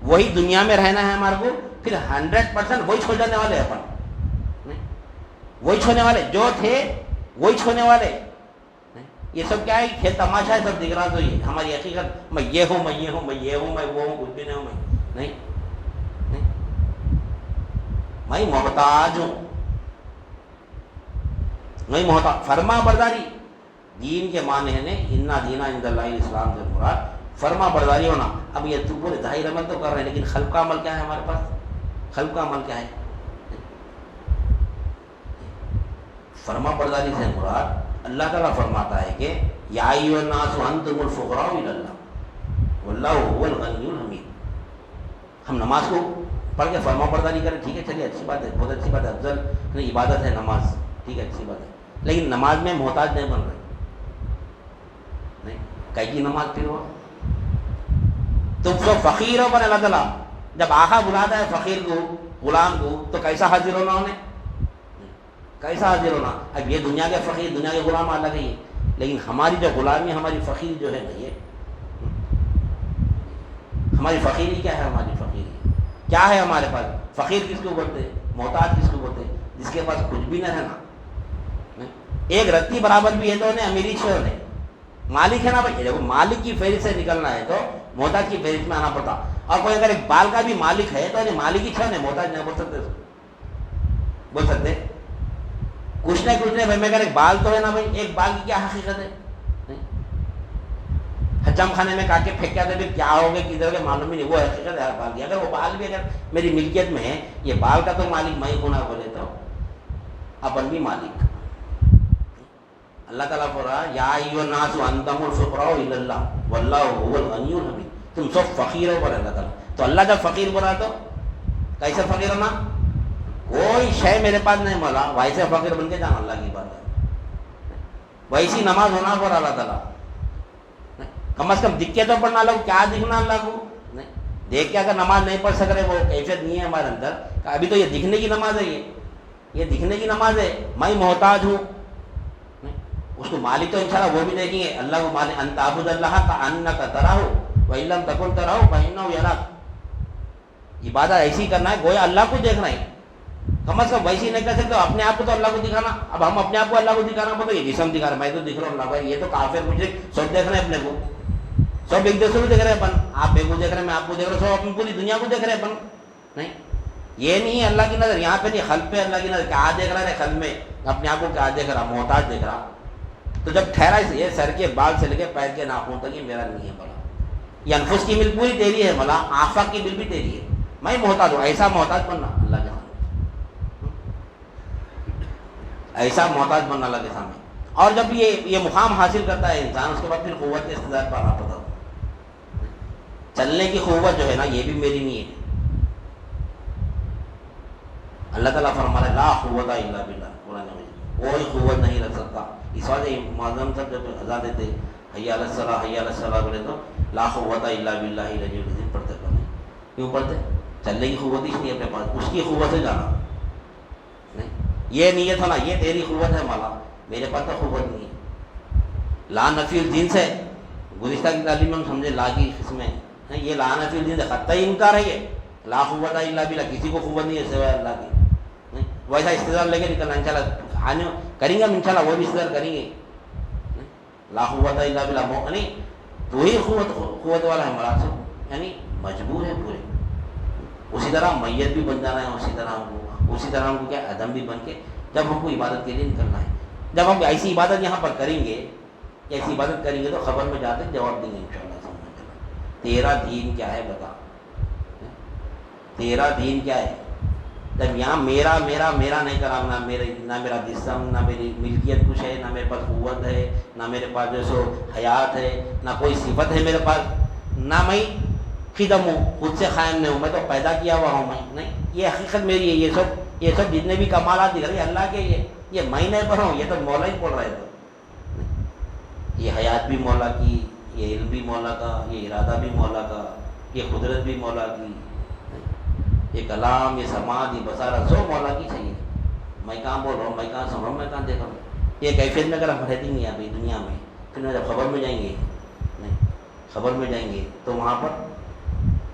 وہی دنیا میں رہنا ہے ہمارے کو. پھر 100% وہی چھوڑ جانے والے اپن، وہی چھوڑنے والے جو تھے وہی چھوڑنے والے. یہ سب کیا ہے، کھیل تماشا ہے، سب دکھ رہا. تو یہ ہماری حقیقت میں یہ ہوں، میں یہ ہوں، میں یہ ہوں، میں وہ ہوں، کچھ بھی نہیں ہوں. میں میں محتاج ہوں. میں محتاج. فرما برداری دین کے معنی ہے انا دینا عند اللہ اسلام سے مراد فرما برداری ہونا. اب یہ تو پورے ظاہر عمل تو کر رہے ہیں، لیکن خلق کا عمل کیا ہے ہمارے پاس؟ خلق کا عمل کیا ہے؟ فرما برداری سے مراد اللہ تعالیٰ فرماتا ہے کہ یا ایھا الناس انتم الفقراء الی اللہ واللہ هو الغنی الحمید. ہم نماز کو پڑھ کے فرما برداری کریں، ٹھیک ہے، چلیے اچھی بات ہے، بہت اچھی بات ہے، افضل عبادت ہے نماز، ٹھیک ہے، اچھی بات ہے. لیکن نماز میں محتاج نہیں بن رہے. نہیں کہیں کی نماز پھر ہوا تم سب فقیر ہو پر اللہ تعالیٰ. جب آقا بلاتا ہے فقیر کو، غلام کو، تو کیسا حاضر ہونا انہیں، کیسا حاضر ہونا. اب یہ دنیا کے فقیر، دنیا کے غلام الگ ہے، لیکن ہماری جو غلامی، ہماری فقیر جو ہے نا، یہ ہماری فقیری کیا ہے؟ ہماری فقیری کیا ہے ہمارے پاس؟ فقیر کس کو بولتے ہیں، محتاج کس کو بولتے ہیں؟ جس کے پاس کچھ بھی نہ رہنا، ایک رتی برابر بھی ہے تو انہیں امیری چھوڑ دے. مالک ہے نا بھائی، دیکھو مالک کی فہرست سے نکلنا ہے تو محتاج کی فہرست میں آنا پڑتا. اور کوئی اگر ایک بال کا بھی مالک ہے تو انہیں مالک ہی چھوڑ دے، محتاج نہیں بول سکتے. بول سکتے کچھ نہیں بھائی. میں اگر ایک بال تو ہے نا بھائی، ایک بال کی کیا حقیقت ہے؟ حجم خانے میں کاٹ کے پھینک دے، پھر کیا ہوگا کدھر کے معلوم ہی نہیں. وہ حقیقت ہے بال کی. اگر وہ بال بھی اگر میری ملکیت میں ہے، یہ بال کا تو مالک میں ہی ہونا بولے تو اپن بھی مالک. اللہ تعالیٰ فرمایا یا ایھا الناس انتم الفقراء الی اللہ واللہ هو الغنی الحمید. تم سب فقیر ہو پر اللہ تعالیٰ. تو اللہ جب فقیر بولا تو کیسے فقیر ہونا؟ کوئی شے میرے پاس نہیں مولا، ویسے فقیر بن کے جانا اللہ کی بات ہے. ویسی نماز ہونا پر اللہ تعالیٰ. کم از کم دکھ کے تو پڑھنا. اللہ کو کیا دکھنا اللہ کو؟ نہیں دیکھ کے اگر نماز نہیں پڑھ سک رہے، وہ کیفیت نہیں ہے ہمارے اندر. ابھی تو یہ دکھنے کی نماز ہے، یہ دکھنے کی نماز ہے. میں محتاج ہوں. اس کو مالک تو انشاءاللہ وہ بھی دیکھیں گے. اللہ کو مالک ان تعبد اللہ کأنک تراہ وإن لم تکن تراہ فإنہ یراک. عبادت ایسی کرنا ہے گویا اللہ کو دیکھ رہے ہیں. کم از کم ویسی نہیں کر سکتے اپنے آپ کو تو اللہ کو دکھانا. اب ہم اپنے آپ کو اللہ کو دکھانا بولتے یہ جسم دکھا رہا ہے، میں تو دکھ رہا ہوں اللہ بھائی. یہ تو کافر مشرک سب دیکھ رہے ہیں اپنے کو، سب ایک دوسرے کو دیکھ رہے ہیں اپن. آپ میرے کو دیکھ رہے ہیں، میں آپ کو دیکھ رہا ہوں، سب اپنی پوری دنیا کو دیکھ رہے ہیں اپن. نہیں یہ نہیں ہے اللہ کی نظر یہاں پہ نہیں، خلق پہ اللہ کی نظر. کیا دیکھ رہا ہے خلق میں؟ اپنے آپ کو کیا دیکھ رہا؟ محتاج دیکھ رہا. تو جب ٹھہرا یہ سر کے بال سے لے کے پیر کے ناخن تک یہ میرا نہیں ہے بلا. یہ انفس کی مل پوری تیری ہے بلا، آفاق کی مل بھی تیری ہے. میں محتاج ہوں. ایسا محتاج بننا اللہ کے سامنے، ایسا محتاج بننا اللہ کے سامنے. اور جب یہ مقام حاصل کرتا ہے انسان، اس کے بعد پھر قوت استعداد پانا پڑتا ہے. چلنے کی قوت جو ہے نا، یہ بھی میری نہیں ہے. اللہ تعالیٰ فرما رہا ہے لا قوت الا باللہ. قرآن میں کوئی قوت نہیں رکھ سکتا. اس وجہ معظم صاحب جب اذان دیتے حی علی الصلاۃ حی علی الصلاۃ بولے تو لا قوت الا باللہ العلی العظیم پڑھتے. کیوں پڑھتے؟ چلنے کی قوت ہی نہیں اپنے پاس، اس کی قوت سے جانا. نہیں یہ نیت ہونا یہ تیری قوت ہے مولا، میرے پاس تو قوت نہیں ہے. لا نفی الجنس ہے. گزشتہ کی تعلیم میں ہم سمجھے لا کی قسمیں ہیں. یہ لا نفی الجنس ہے، قطعی انکار ہے. یہ لا قوت الا باللہ، کسی کو قوت نہیں ہے سوائے اللہ کی. ویسا استدلال لے کے نکلنا انشاءاللہ آنے کریں گے ہم، انشاءاللہ وہ بھی استدلال کریں گے. لا قوت الا باللہ یعنی تو ہی قوت والا ہے مراد سے، یعنی مجبور ہے پورے. اسی طرح میت بھی بن جانا ہے، اسی طرح ہم کو کیا عدم بھی بن کے جب ہم کو عبادت کے لیے نکلنا ہے. جب ہم ایسی عبادت یہاں پر کریں گے، ایسی عبادت کریں گے تو خبر میں جاتے جواب دیں گے انشاءاللہ. تیرا دین کیا ہے بتا، تیرا دین کیا ہے. جب یہاں میرا میرا میرا نہیں کرا، نہ میرا جسم، نہ میری ملکیت کچھ ہے، نہ میرے پاس قوت ہے، نہ میرے پاس جو سو حیات ہے، نہ کوئی صفت ہے میرے پاس، نہ میں خدم ہوں، خود سے قائم نہیں ہوں، میں تو پیدا کیا ہوا ہوں میں نہیں، یہ حقیقت میری ہے، یہ سب جتنے بھی کمالات دکھ رہے ہیں اللہ کے، یہ میں نہیں پڑھ رہا ہوں، یہ تو مولا ہی بول رہے تھے، یہ حیات بھی مولا کی، یہ علم بھی مولا کا، یہ ارادہ بھی مولا کا، یہ قدرت بھی مولا کی، یہ کلام، یہ سماعت، یہ بصارت سب مولا کی چاہیے، میں کہاں بول رہا ہوں، میں کہاں سن رہا ہوں، میں کہاں دیکھ رہا ہوں، یہ کیفیت میں اگر ہم رہتے نہیں ابھی دنیا میں، پھر جب خبر میں جائیں گے، نہیں خبر میں جائیں گے تو وہاں پر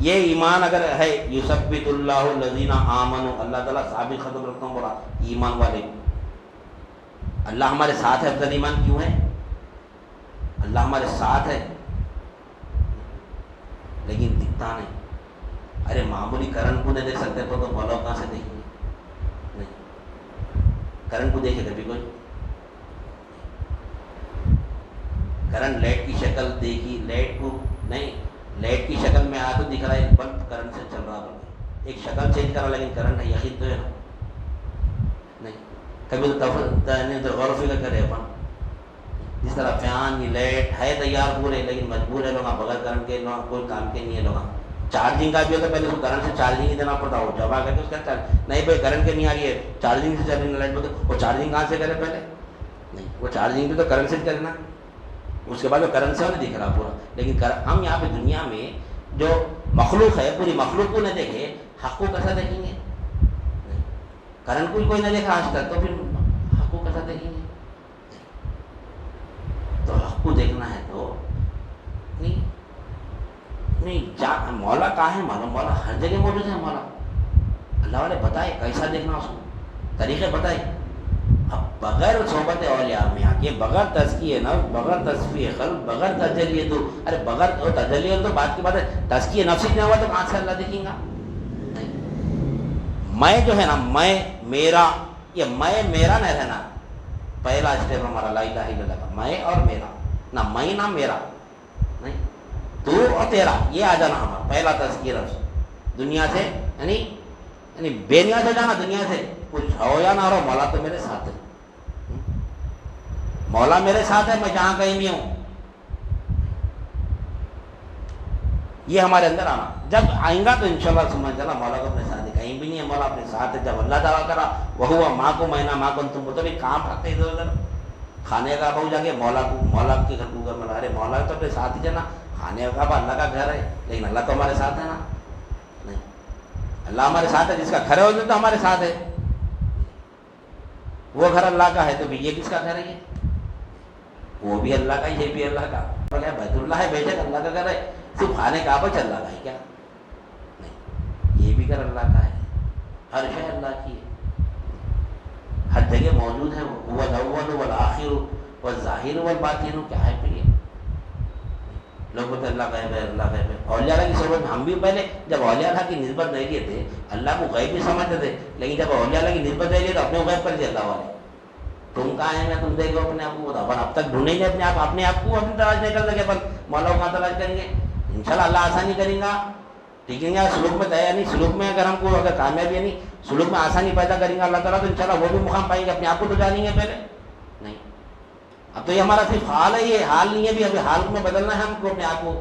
یہ ایمان اگر ہے، یثبت اللہ الذین آمنوا، اللہ تعالیٰ ثابت قدم رکھتا ہوں، بولا ایمان والے، اللہ ہمارے ساتھ ہے، افضل ایمان کیوں ہے؟ اللہ ہمارے ساتھ ہے لیکن دکھتا نہیں، ارے معمولی کرنٹ کو نہیں دیکھ سکتے تو مولا کہاں سے دیکھیں گے؟ نہیں، کرنٹ کو دیکھے کبھی کوئی؟ کرنٹ لائٹ کی شکل دیکھی، لائٹ کو نہیں، لائٹ کی شکل میں آیا تو دکھ رہا ہے بلب کرنٹ سے چل رہا ہے، ایک شکل چینج کرا لیکن کرنٹ ہے، یقین تو ہے نا؟ نہیں، کبھی تو غور و فکر کرے اپن، جس طرح فیان یہ لائٹ ہے تیار پورے لیکن مجبور ہے لوگ بغیر کرنٹ کے، لوگ کوئی کام کے نہیں ہے، لوگ چارجنگ کا بھی ہوتا ہے، پہلے اس کو کرنٹ سے چارجنگ ہی دینا پڑتا، وہ جمع کر کے اس کا نہیں بھائی کرنٹ کے نہیں آ رہی ہے، چارجنگ سے چل رہی ہے لائٹ، وہ چارجنگ کہاں سے کرے پہلے؟ نہیں، وہ چارجنگ بھی تو کرنٹ سے کرنا، اس کے بعد وہ کرنٹ سے نہیں دکھ رہا پورا، لیکن ہم یہاں پہ دنیا میں جو مخلوق ہے پوری مخلوق کو نہیں دیکھے، حق کو کیسا دیکھیں گے؟ کرنٹ کو کوئی نہیں دیکھا آج تک، تو پھر حق کو کیسا دیکھیں گے؟ تو حق کو دیکھنا ہے تو نہیں مولا کہاں ہے؟ مولا ہر جگہ موجود ہے، مولا اللہ والے بتائے کیسا دیکھنا، اس کو طریقے بتائے، اب بغیر صحبت اولیاء میں آ کے، بغیر تزکیہ نفس، بغیر تصفیہ قلب، بغیر تجلی تو، ارے بغیر تجلی تو بات کی بات ہے، تزکیہ نفس نہیں ہوا تو کہاں سے اللہ دیکھیں گا؟ میں جو ہے نا، میں میرا، یہ میں میرا نہیں رہنا، پہلا اسٹیپ ہمارا لا الہ الا اللہ کا، میں اور میرا، نہ میں نہ میرا، نہیں تو اور تیرا، یہ آ جانا ہمارا پہلا تزکیہ نفس، دنیا سے یعنی بے نیاز ہو جانا دنیا سے، کچھ ہو یا نہ ہو مولا تو میرے ساتھ ہے، مولا میرے ساتھ ہے، میں جہاں کہیں بھی ہوں، یہ ہمارے اندر آنا، جب آئیں گا تو انشاءاللہ سمجھ جانا مولا کو اپنے ساتھ ہے، کہیں بھی نہیں ہے مولا اپنے ساتھ ہے، جب اللہ تعالیٰ کرا وہ ماں کو مینا ماں کو تم کو، تو بھی کام کرتے ادھر ادھر کھانے کا بہو جا کے مولا کے گھر کو ملا، ارے مولا تو اپنے ساتھ ہی جانا، کھانے کا اللہ کا گھر ہے لیکن اللہ تو ہمارے ساتھ ہے نا، نہیں اللہ ہمارے ساتھ ہے، جس کا گھر ہے اس تو ہمارے ساتھ ہے، وہ گھر اللہ کا ہے تو بھی یہ کس کا گھر ہے؟ یہ وہ بھی اللہ کا، یہ بھی اللہ کا، بیت اللہ ہے بے شک اللہ کا گھر ہے، صرف کھانے کا بچ اللہ کا ہے کیا؟ نہیں، یہ بھی گھر اللہ کا ہے، ہر شے اللہ کی ہے، ہر جگہ موجود ہے، وہ الاول والآخر والظاہر والباطن، کیا ہے پھر یہ؟ لوگ بولتے اللہ غیب ہے، اللہ غیب ہے، اولیاء اللہ کی صحبت میں ہم بھی پہلے جب اولیاء اللہ کی نسبت نہیں لیے تھے اللہ کو غیب بھی سمجھتے تھے، لیکن جب اولیاء اللہ کی نسبت لے لیے تو اپنے غیب کر دیا اللہ والے، تم کہاں ہیں میں تم دیکھو اپنے آپ کو، اپن اب تک ڈھونڈیں گے اپنے آپ کو، اپنی تلاش نہیں کر لگے، اپن مولا کو کہاں تلاش کریں گے؟ انشاءاللہ اللہ آسانی کریں گا، ٹھیک ہے نا، سلوک میں تیار نہیں، سلوک میں اگر ہم کو اگر کامیابی ہے نہیں، سلوک میں آسانی پیدا کریں گا اللہ تعالیٰ تو انشاءاللہ وہ بھی مقام پائیں گے، اپنے آپ کو تو جانیں گے پہلے، نہیں اب تو یہ ہمارا صرف حال ہے، یہ حال نہیں ہے، بھی ابھی حال میں بدلنا ہے ہم کو اپنے آپ کو،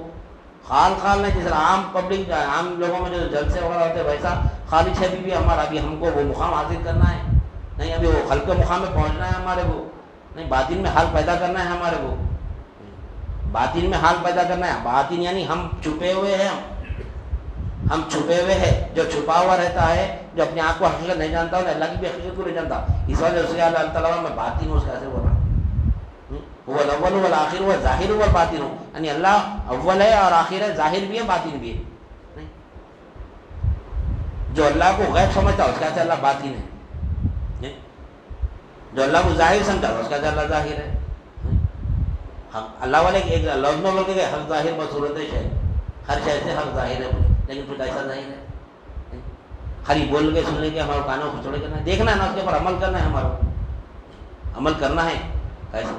خال نہیں، جس طرح عام پبلک عام لوگوں میں جو جلسے وغیرہ ہوتے ہیں ویسا خالص ہے بھی ہمارا، ابھی ہم کو وہ مقام حاصل کرنا ہے، نہیں ابھی وہ خلق کے مقام میں پہنچنا ہے ہمارے کو، نہیں باطن میں حال پیدا کرنا ہے ہمارے کو، باطن میں حال پیدا کرنا ہے، باطن یعنی ہم چھپے ہوئے ہیں، ہم چھپے ہوئے ہیں، جو چھپا ہوا رہتا ہے، جو اپنے آپ کو حقیقت نہیں جانتا اور اللہ کی بھی حقیقت کو نہیں جانتا، اس وجہ سے اللہ تعالیٰ میں باطن ہوں، اس کا سے بولا وہ الاول والآخر والظاہر والباطن، یعنی اللہ اول ہے اور آخر ہے، ظاہر بھی ہے باطن بھی ہے، جو اللہ کو غیب سمجھتا ہے اس کا سے اللہ باطن ہے، جو اللہ کو ظاہر سمجھتا ہے اس کا سے اللہ ظاہر ہے، اللہ والے ایک لفظ میں بول کے حق ظاہر بصورت شے، ہر شے سے حق ظاہر ہے بولے، لیکن پھر کیسا ظاہر ہے؟ خالی بول کے سننے کے ہمارے کانوں کو چھوڑے کرنا ہے، دیکھنا ہے نا، اس کے اوپر عمل کرنا ہے، ہمارا عمل کرنا ہے،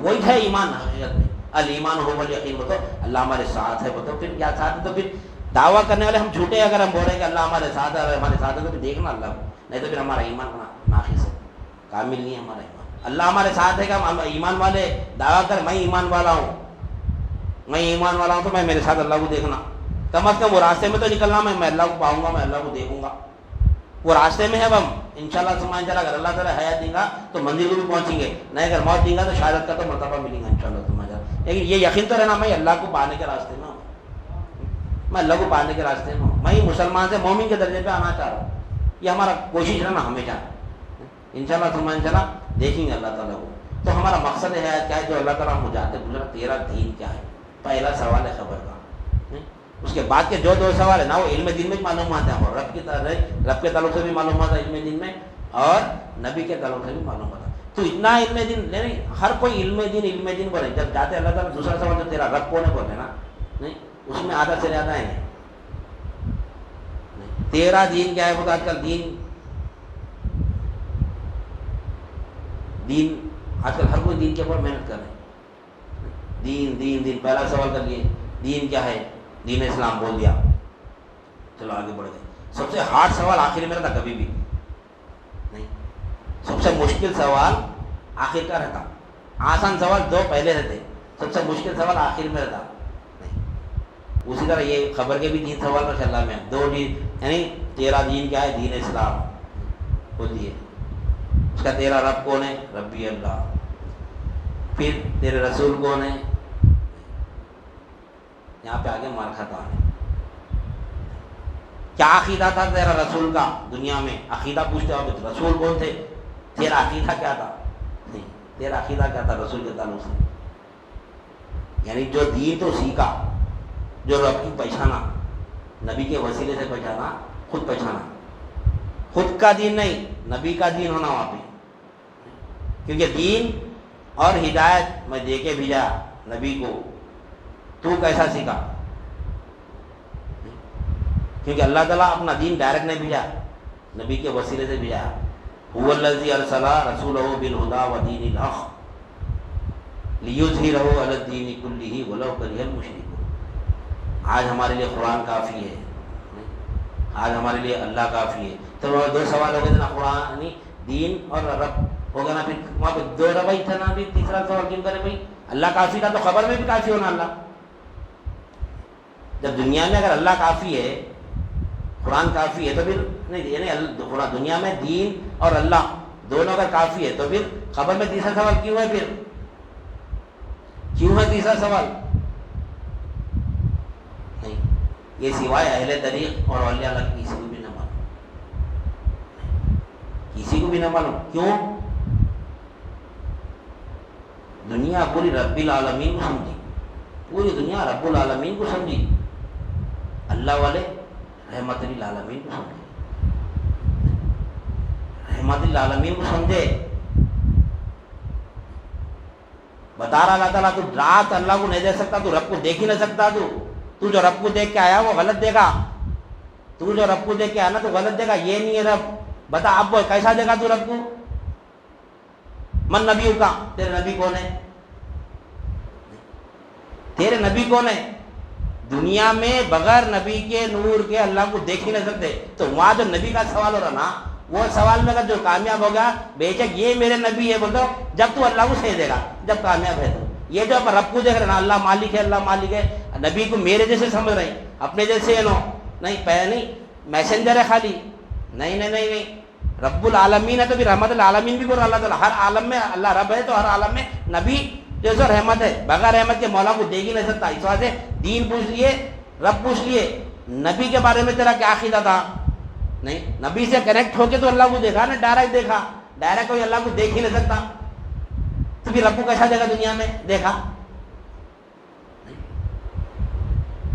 وہی ہے ایمان حقیقت میں، الایمان هو الیقین، بتو اللہ ہمارے ساتھ ہے، بتو پھر کیا ساتھ ہے؟ تو پھر دعویٰ کرنے والے ہم جھوٹے، اگر ہم بول رہے ہیں کہ اللہ ہمارے ساتھ ہے، ہمارے ساتھ ہے، تو پھر دیکھنا اللہ کو نہیں تو پھر ہمارا ایمان ناقص ہے، کامل نہیں ہے ہمارا ایمان۔ اللہ ہمارے ساتھ ہے کہ ہم ایمان والے دعویٰ کر میں ایمان والا ہوں، میں ایمان والا ہوں، تو میں میرے ساتھ اللہ کو دیکھنا، کم از کم وہ راستے میں تو نکلنا، میں اللہ کو پاؤں گا، میں اللہ کو دیکھوں گا، وہ راستے میں ہے۔ اب ہم انشاءاللہ سبحانہ تعالیٰ اگر اللہ تعالیٰ حیات دیں گا تو منزل کو بھی پہنچیں گے، نہیں اگر موت دیں گا تو شہادت کا تو مرتبہ ملے گا انشاءاللہ سبحانہ تعالیٰ۔ لیکن یہ یقین تو رہنا میں اللہ کو پانے کے راستے میں ہوں، میں اللہ کو پانے کے راستے میں ہوں، میں مسلمان سے مومن کے درجے پہ آنا چاہ رہا ہوں، یہ ہمارا کوشش رہنا ہمیشہ انشاءاللہ سبحانہ تعالیٰ دیکھیں گے اللہ تعالیٰ کو۔ تو ہمارا مقصد ہے کیا ہے جو اللہ تعالیٰ ہم جاتے گزرا، تیرا دین کیا ہے، پہلا سوال ہے خبر کا۔ اس کے بعد کے جو دو سوال ہے نا وہ علم دین میں معلومات ہیں، اور رب کے تعلق سے بھی معلومات ہے علم دین میں، اور نبی کے تعلق سے بھی معلومات ہے۔ تو اتنا علم دین نہیں، ہر کوئی علم دین بولے، جب جاتے اللہ تعالیٰ دوسرا سوال جو تیرا رب کون ہے بولے نا، نہیں اس میں آدھا سے زیادہ ہے نہیں۔ تیرا دین کیا ہے بتا، آج کل دین آج کل ہر کوئی دین کے اوپر محنت کر رہے ہیں، دین پہلا سوال کر لیے دین کیا ہے، دین اسلام بول دیا، چلو آگے بڑھ گئے۔ سب سے ہارڈ سوال آخر میں رہتا، کبھی بھی نہیں، سب سے مشکل سوال آخر کا رہتا، آسان سوال دو پہلے رہتے، سب سے مشکل سوال آخر میں رہتا نہیں۔ اسی طرح یہ خبر کے بھی 3 سوال ماشاء اللہ میں، 2 دین، یعنی تیرا دین کیا ہے، دین اسلام بول دیے، اس کا تیرا رب کون ہے، ربی اللہ، پھر تیرے رسول کون ہے، یہاں پہ آگے مار کھاتا ہے، کیا عقیدہ تھا تیرا رسول کا دنیا میں، عقیدہ پوچھتے ہو رسول کون تھے، تیرا عقیدہ کیا تھا، نہیں تیرا عقیدہ کیا تھا رسول کے تعلق سے، یعنی جو دین تو سیکھا، جو رب کی پہچانا، نبی کے وسیلے سے پہچانا، خود پہچانا، خود کا دین نہیں نبی کا دین ہونا وہاں پہ، کیونکہ دین اور ہدایت میں دے کے بھیجا نبی کو، تو کیسا سیکھا، کیونکہ اللہ تعالیٰ اپنا دین ڈائریکٹ نہیں بھیجا، نبی کے وسیلے سے بھیجا، هو الذی ارسل رسولہ بالہدی ودین الحق لیظہرہ علی الدین کلہ ولو کرہ المشرکون۔ آج ہمارے لیے قرآن کافی ہے، آج ہمارے لیے اللہ کافی ہے۔ تو 2 سوال ہو گئے نا، قرآن دین اور رب ہو گیا نا، پھر وہاں پہ 2 رب ہی تھا نا، پھر تیسرا سوال کیوں کرے بھائی، اللہ کافی تھا تو خبر میں بھی کافی ہونا اللہ۔ جب دنیا میں اگر اللہ کافی ہے، قرآن کافی ہے، تو پھر نہیں، یعنی دنیا میں دین اور اللہ دونوں اگر کافی ہے تو پھر خبر میں تیسرا سوال کیوں ہے، پھر کیوں ہے تیسرا سوال، نہیں یہ سوائے اہل طریق اور اولیاء اللہ کسی کو بھی نہ معلوم، کسی کو بھی نہ معلوم۔ کیوں؟ دنیا پوری رب العالمین کو سمجھی، پوری دنیا رب العالمین کو سمجھی، اللہ والے رحمت للعالمین کو سمجھے، رحمت للعالمین کو سمجھے۔ بتا رہا اللہ تعالیٰ تو رات اللہ کو نہیں دیکھ سکتا، تو رب کو دیکھ ہی نہیں سکتا، تو جو رب کو دیکھ کے آیا وہ غلط دیکھا، تو جو رب کو دیکھ کے آیا نا تو غلط دیکھا، یہ نہیں ہے رب۔ بتا اب کیسا دیکھا تو رب کو، من نبی کا، تیرے نبی کون ہے، تیرے نبی کون ہے؟ دنیا میں بغیر نبی کے نور کے اللہ کو دیکھ ہی نہیں سکتے، تو وہاں جو نبی کا سوال ہو رہا نا، وہ سوال میں اگر جو کامیاب ہو گیا، بے شک یہ میرے نبی ہے، بولو جب تو اللہ کو صحیح دے گا، جب کامیاب ہے تو۔ یہ جو رب کو دیکھ رہے نا، اللہ مالک ہے، اللہ مالک ہے، نبی کو میرے جیسے سمجھ رہے ہیں، اپنے جیسے نو نہیں، نہیں میسنجر ہے خالی، نہیں رب العالمین ہے، تو پھر رحمت العالمین بھی بول رہا اللہ تعالیٰ، ہر عالم میں اللہ رب ہے تو ہر عالم میں نبی جیسے رحمت ہے، بغیر رحمت کے مولا کو دیکھ ہی نہیں سکتا۔ اس وجہ سے دین پوچھ لیے، رب پوچھ لیے، نبی کے بارے میں تیرا کیا عقیدہ تھا، نہیں نبی سے کنیکٹ ہو کے تو اللہ کو دیکھا نا، ڈائریکٹ دیکھا، ڈائریکٹ کوئی اللہ کو دیکھ ہی نہیں سکتا، تو پھر رب کو کیسا دیکھا دنیا میں، دیکھا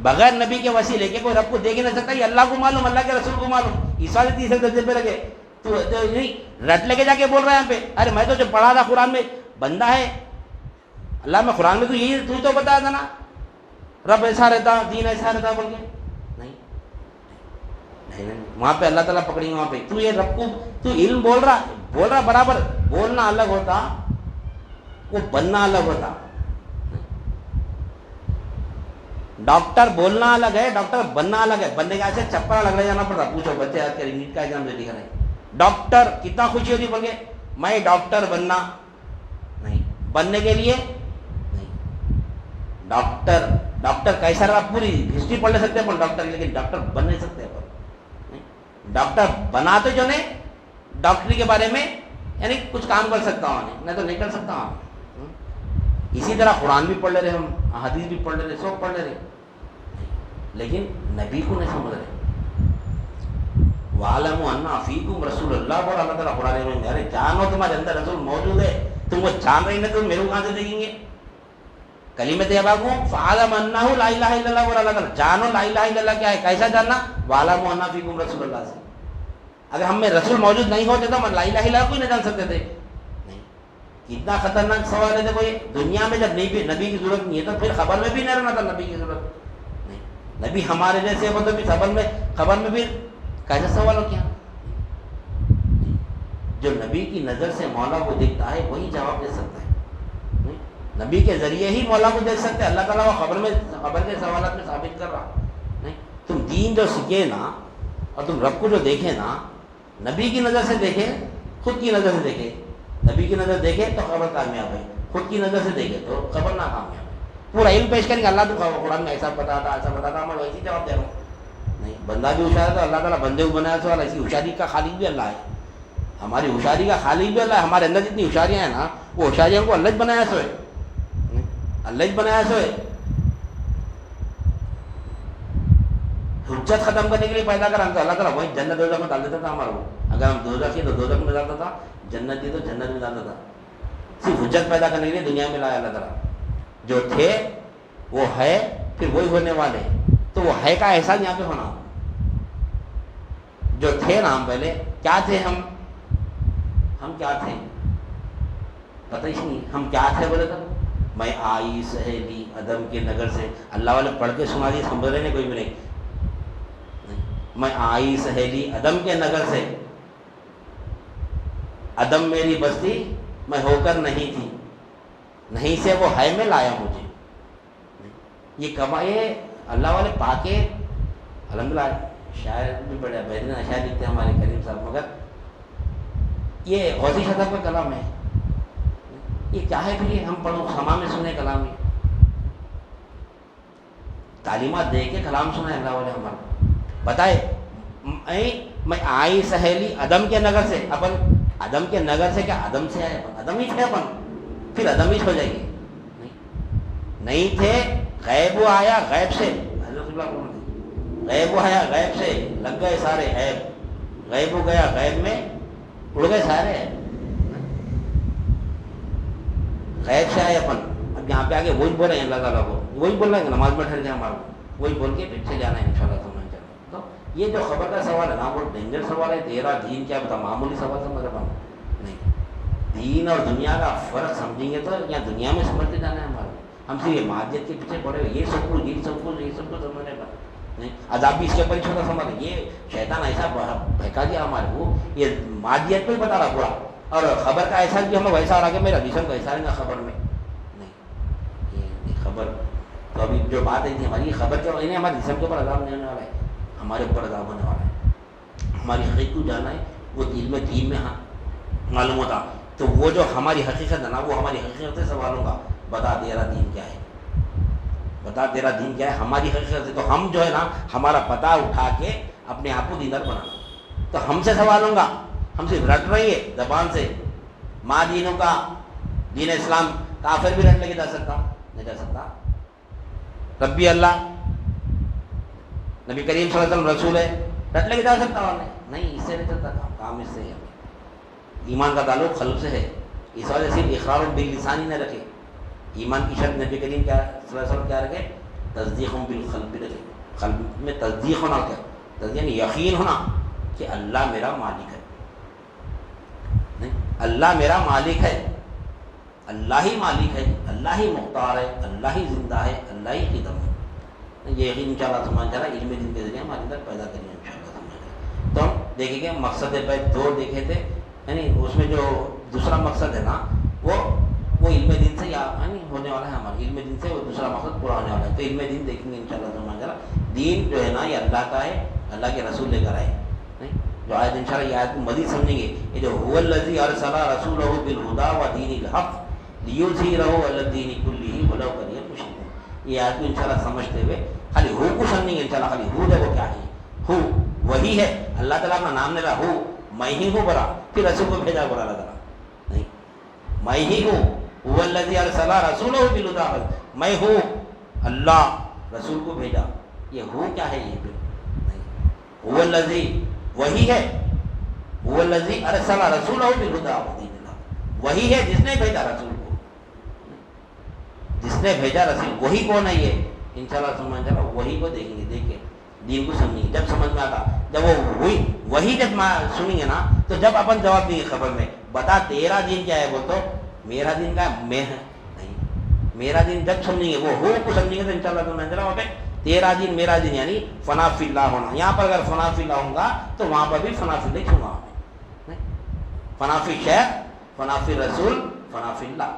بغیر نبی کے وسیلے کے کوئی رب کو دیکھ ہی نہیں سکتا، یہ اللہ کو معلوم، اللہ کے رسول کو معلوم۔ اس وجہ تیسرے درجے پہ لگے تو نہیں رٹ لے کے جا کے بول رہے ہیں یہاں پہ، ارے میں تو جو پڑھا تھا قرآن میں بندہ ہے اللہ میں، قرآن میں تو یہی تو بتایا تھا نا، رب ایسا رہتا، دین ایسا رہتا بول کے، نہیں وہاں پہ اللہ تعالیٰ پکڑیں گے، وہاں پہ تو یہ رب کو تو علم بول رہا برابر، بولنا الگ ہوتا، وہ بننا الگ ہوتا۔ ڈاکٹر بولنا الگ ہے، ڈاکٹر بننا الگ ہے، بننے کے ایسے چپڑا لگ رہا جانا پڑتا، پوچھو بچے آج کے نیٹ کا ایگزام دے لکھ رہے ہیں، ڈاکٹر کتنا خوشی ہوتی بول کے میں ڈاکٹر بننا نہیں, بننے کے لیے نہیں. ڈاکٹر کیسا رہا پوری ہسٹری پڑھ لے سکتے ہیں ڈاکٹر کی, لیکن ڈاکٹر بن نہیں سکتے نہیں. ڈاکٹر بنا تو جو نہیں ڈاکٹری کے بارے میں یعنی کچھ کام کر سکتا ہوں نہیں تو نہیں کر سکتا ہوں. اسی طرح قرآن بھی پڑھ لے رہے, ہم حدیث بھی پڑھ لے رہے, سب پڑھ لے رہے, لیکن نبی کو نہیں سمجھ رہے. وَعَلَمُوا أَنَّ فِيكُمْ رَسُولَ اللَّهِ, اور اللہ تعالیٰ قرآن میں ارے جانو تمہارے اندر رسول موجود ہے, تم وہ جان رہی نہیں تو میرے کو کہاں سے دیکھیں گے. کلمہ طیبہ کو فَعَلَمْ أَنَّهُ لَا إِلَهَ إِلَّا اللَّهُ, اور اللہ تعالیٰ جانو لا الہ الا اللہ کیا ہے, کیسا جاننا, وَعَلَمُوا أَنَّ فِيكُمْ رَسُولَ اللَّهِ سے. اگر ہم میں رسول موجود نہیں ہوتے تو ہم لا الہ الا اللہ کو ہی نہیں جان سکتے تھے. کتنا خطرناک سوال ہے. دیکھو یہ دنیا میں جب نبی کی ضرورت نہیں ہے تو پھر خبر میں بھی نہیں رہنا تھا نبی کی ضرورت نہیں. نبی ہمارے جیسے ہو تو بھی خبر میں بھی کیسا سوال ہو کیا. جو نبی کی نظر سے مولا کو دیکھتا ہے وہی جواب دے سکتا ہے. نبی کے ذریعے ہی مولا کو دیکھ سکتے ہیں. اللہ تعالیٰ وہ خبر کے سوالات میں ثابت کر رہا نہیں. تم دین جو سیکھے نا اور تم رب کو جو دیکھے نا, نبی کی نظر سے دیکھے, خود کی نظر سے دیکھے. نبی کی نظر دیکھے تو خبر کامیاب ہے, خود کی نظر سے دیکھے تو خبر ناکامیاب ہے. پورا علم پیش کریں گے اللہ تو قرآن میں ایسا بتاتا ایسا بتاتا, میں ویسے جواب دے رہا ہوں نہیں. بندہ بھی ہوشیار ہے تو اللہ تعالیٰ بندے کو بنایا سوال, ایسی ہوشیاری کا خالق بھی اللہ ہے. ہماری ہوشیاری کا خالق بھی اللہ ہے. ہمارے اندر جتنی ہوشیاریاں ہیں نا وہ ہوشیاریوں کو اللہ بنایا سو ہے, اللہ بنایا سو ہے. حجت ختم کرنے کے لیے پیدا کرا ہم تو اللہ تعالیٰ وہی جنت دوزخ میں ڈال دیتا تھا ہمارا کو. اگر ہم دوزخ کی تو دوزخ میں ڈالتا تھا, جنت دی تو جنت میں ڈالتا تھا. صرف حجت پیدا کرنے کے لیے دنیا میں لایا اللہ تعالیٰ. جو تھے وہ ہے, پھر وہی ہونے والے, تو وہ ہے کا احساس یہاں پہ ہونا. جو تھے نا ہم پہلے کیا تھے, ہم کیا تھے پتہ ہی نہیں. ہم کیا تھے بولے تو میں آئی سہیلی ادم کے نگر سے. اللہ والے پڑھ کے سنا دیے, سمجھ رہے نہیں کوئی بھی نہیں. میں آئی سہیلی ادم کے نگر سے, ادم میری بستی میں ہو کر نہیں تھی, نہیں سے وہ ہے میں لایا مجھے. یہ کمائے اللہ والے پاکے الحمدللہ. شاعر بھی بڑے بہترین اشعار لکھتے ہیں ہمارے کریم صاحب, مگر یہ غوثی شطح کا کلام ہے. یہ کیا ہے پھر, یہ ہم پڑھو سما میں سنے کلام, تعلیمات دے کے کلام سنا ہے اللہ والے ہمارا. بتائے میں آئی سہیلی ادم کے نگر سے. اپن ادم کے نگر سے کیا ادم سے آئے, ادم ہی تھے اپن, پھر ادم ہی ہو جائے گی. نہیں تھے, غیب آیا غیب سے, غیب آیا غیب سے, لگ گئے سارے عیب. غیب ہو گیا غیب میں اڑ گئے سارے. غیب سے آئے اپن. اب یہاں پہ آگے وہی بول رہے ہیں اللہ تعالیٰ کو, وہی بول رہے ہیں نماز میں ٹھہر جائے ہمارا, وہی بول کے پیچھے جانا ہے انشاءاللہ. تو یہ جو خبر کا سوال ہے نا وہ ڈینجر سوال ہے. تیرا دین کیا بتا, معمولی سوال سمجھ رہا نہیں. دین اور دنیا کا فرق سمجھیں گے تو یا دنیا میں سمجھتے جانا ہے ہمارے. ہم صرف یہ معجزت کے پیچھے پڑے ہوئے, یہ سب کچھ سمجھنے پر نہیں. عذاب بھی اس کے اوپر ہی چھوٹا سمجھ. یہ شیطان ایسا بہکا دیا ہمارے کو, یہ معجزت کو ہی بتا رہا پورا, اور خبر کا ایسا بھی ہمیں ویسا آ کہ میرا حدیث کو ایسا رہے گا خبر میں نہیں. یہ خبر تو ابھی جو بات ہے ہماری خبر کے انہیں ہمارے جسم کے اوپر عذاب نہیں ہونے والا ہے, ہمارے اوپر عذاب ہونے والا ہے. ہماری حقیقت کو جانا ہے, وہ دین میں معلوم ہوتا. تو وہ جو ہماری حقیقت ہے نا وہ ہماری حقیقت سے سوال ہوگا, بتا تیرا دین کیا ہے, بتا تیرا دین کیا ہے. ہماری حقیقت سے تو ہم جو ہے نا ہمارا پتہ اٹھا کے اپنے آپ کو دیندار بنانا, تو ہم سے سوال ہوگا. ہم صرف رٹ رہی ہے زبان سے ماں دینوں کا, دین اسلام, کافر بھی رٹ لے کے جا سکتا نہیں جا سکتا. ربی اللہ نبی کریم صلی اللہ علیہ وسلم رسول ہے, رٹ لے کے جا سکتا نہیں. اس سے نہیں چلتا کام, اس سے ہے. ایمان کا تعلق قلب سے ہے, اس وجہ سے اقرار باللسان ہی نہ رکھے. ایمان کی شرط نبی کریم کیا صلی اللہ علیہ وسلم کیا رکھے, تصدیق بالقلب رکھے. قلب میں تصدیق ہونا, کیا تصدیق یعنی یقین ہونا کہ اللہ میرا مالک ہے. نہیں, اللہ میرا مالک ہے, اللہ ہی مالک ہے, اللہ ہی مختار ہے, اللہ ہی زندہ ہے, اللہ ہی خدم ہے. یہ یقین انشاءاللہ سمجھ جا رہا ہے علم دین کے ذریعے ہمارے اندر پیدا کریں گے انشاءاللہ سمجھ. تو ہم دیکھیں گے مقصد پہ دو دیکھے تھے, یعنی اس میں جو دوسرا مقصد ہے نا وہ علم دین سے یعنی ہونے والا ہے. ہمارے علم دین سے وہ دوسرا مقصد پورا ہونے والا ہے. تو علم دین دیکھیں گے انشاءاللہ سمجھ جا رہا. دین جو ہے نا یہ اللہ کا ہے, اللہ کے رسول لے کر آئے. نہیں جو آیت انشاءاللہ یہ آیت کو مزید سمجھیں گے. یہ جو هو الذی ارسل رسولہ بالہدی ودین الحق لیظہرہ علی الدین کلہ ولو کرہ المشرکون. یہ آیت کو انشاءاللہ سمجھتے ہوئے خالی ہو کو سمجھیں گے انشاءاللہ. خالی ہو ہے وہ کیا ہے؟ ہو وہی ہے. اللہ تعالیٰ اپنا نام لے رہا ہو میں ہی ہوں برا، پھر رسول کو بھیجا برا اللہ تعالیٰ نہیں. میں ہی ہوں هو الذی ارسل رسولہ بالہدی، میں ہوں اللہ رسول کو بھیجا. یہ ہو کیا ہے؟ یہ پھر نہیں. هو الذی وہی ہے، هو الذی ارسل رسولہ بالہدی ودین الحق، وہی ہے جس نے بھیجا رسول کو. جس نے بھیجا رسول وہی کون ہے؟ یہ انشاءاللہ سمجھ جائے. وہی کو دیکھیں گے، دیکھ کے دین کو سمجھیں گے. جب سمجھ میں آتا، جب وہ وہی جب سنیں گے نا، تو جب اپن جواب دیں گے خبر میں، بتا تیرا دین کیا ہے؟ وہ تو میرا دین کا میں نہیں. میرا دین جب سمجھیں گے، وہ ہو کو سمجھیں گے تو انشاءاللہ سمجھ جائے. وہاں پہ تیرا دین میرا دین یعنی فنا فی اللہ ہونا. یہاں پر اگر فنا فی اللہ ہوں گا تو وہاں پر بھی فنا فی اللہ چھوڑا. فنا فی شیخ، فنا فی رسول، فنا فی اللہ.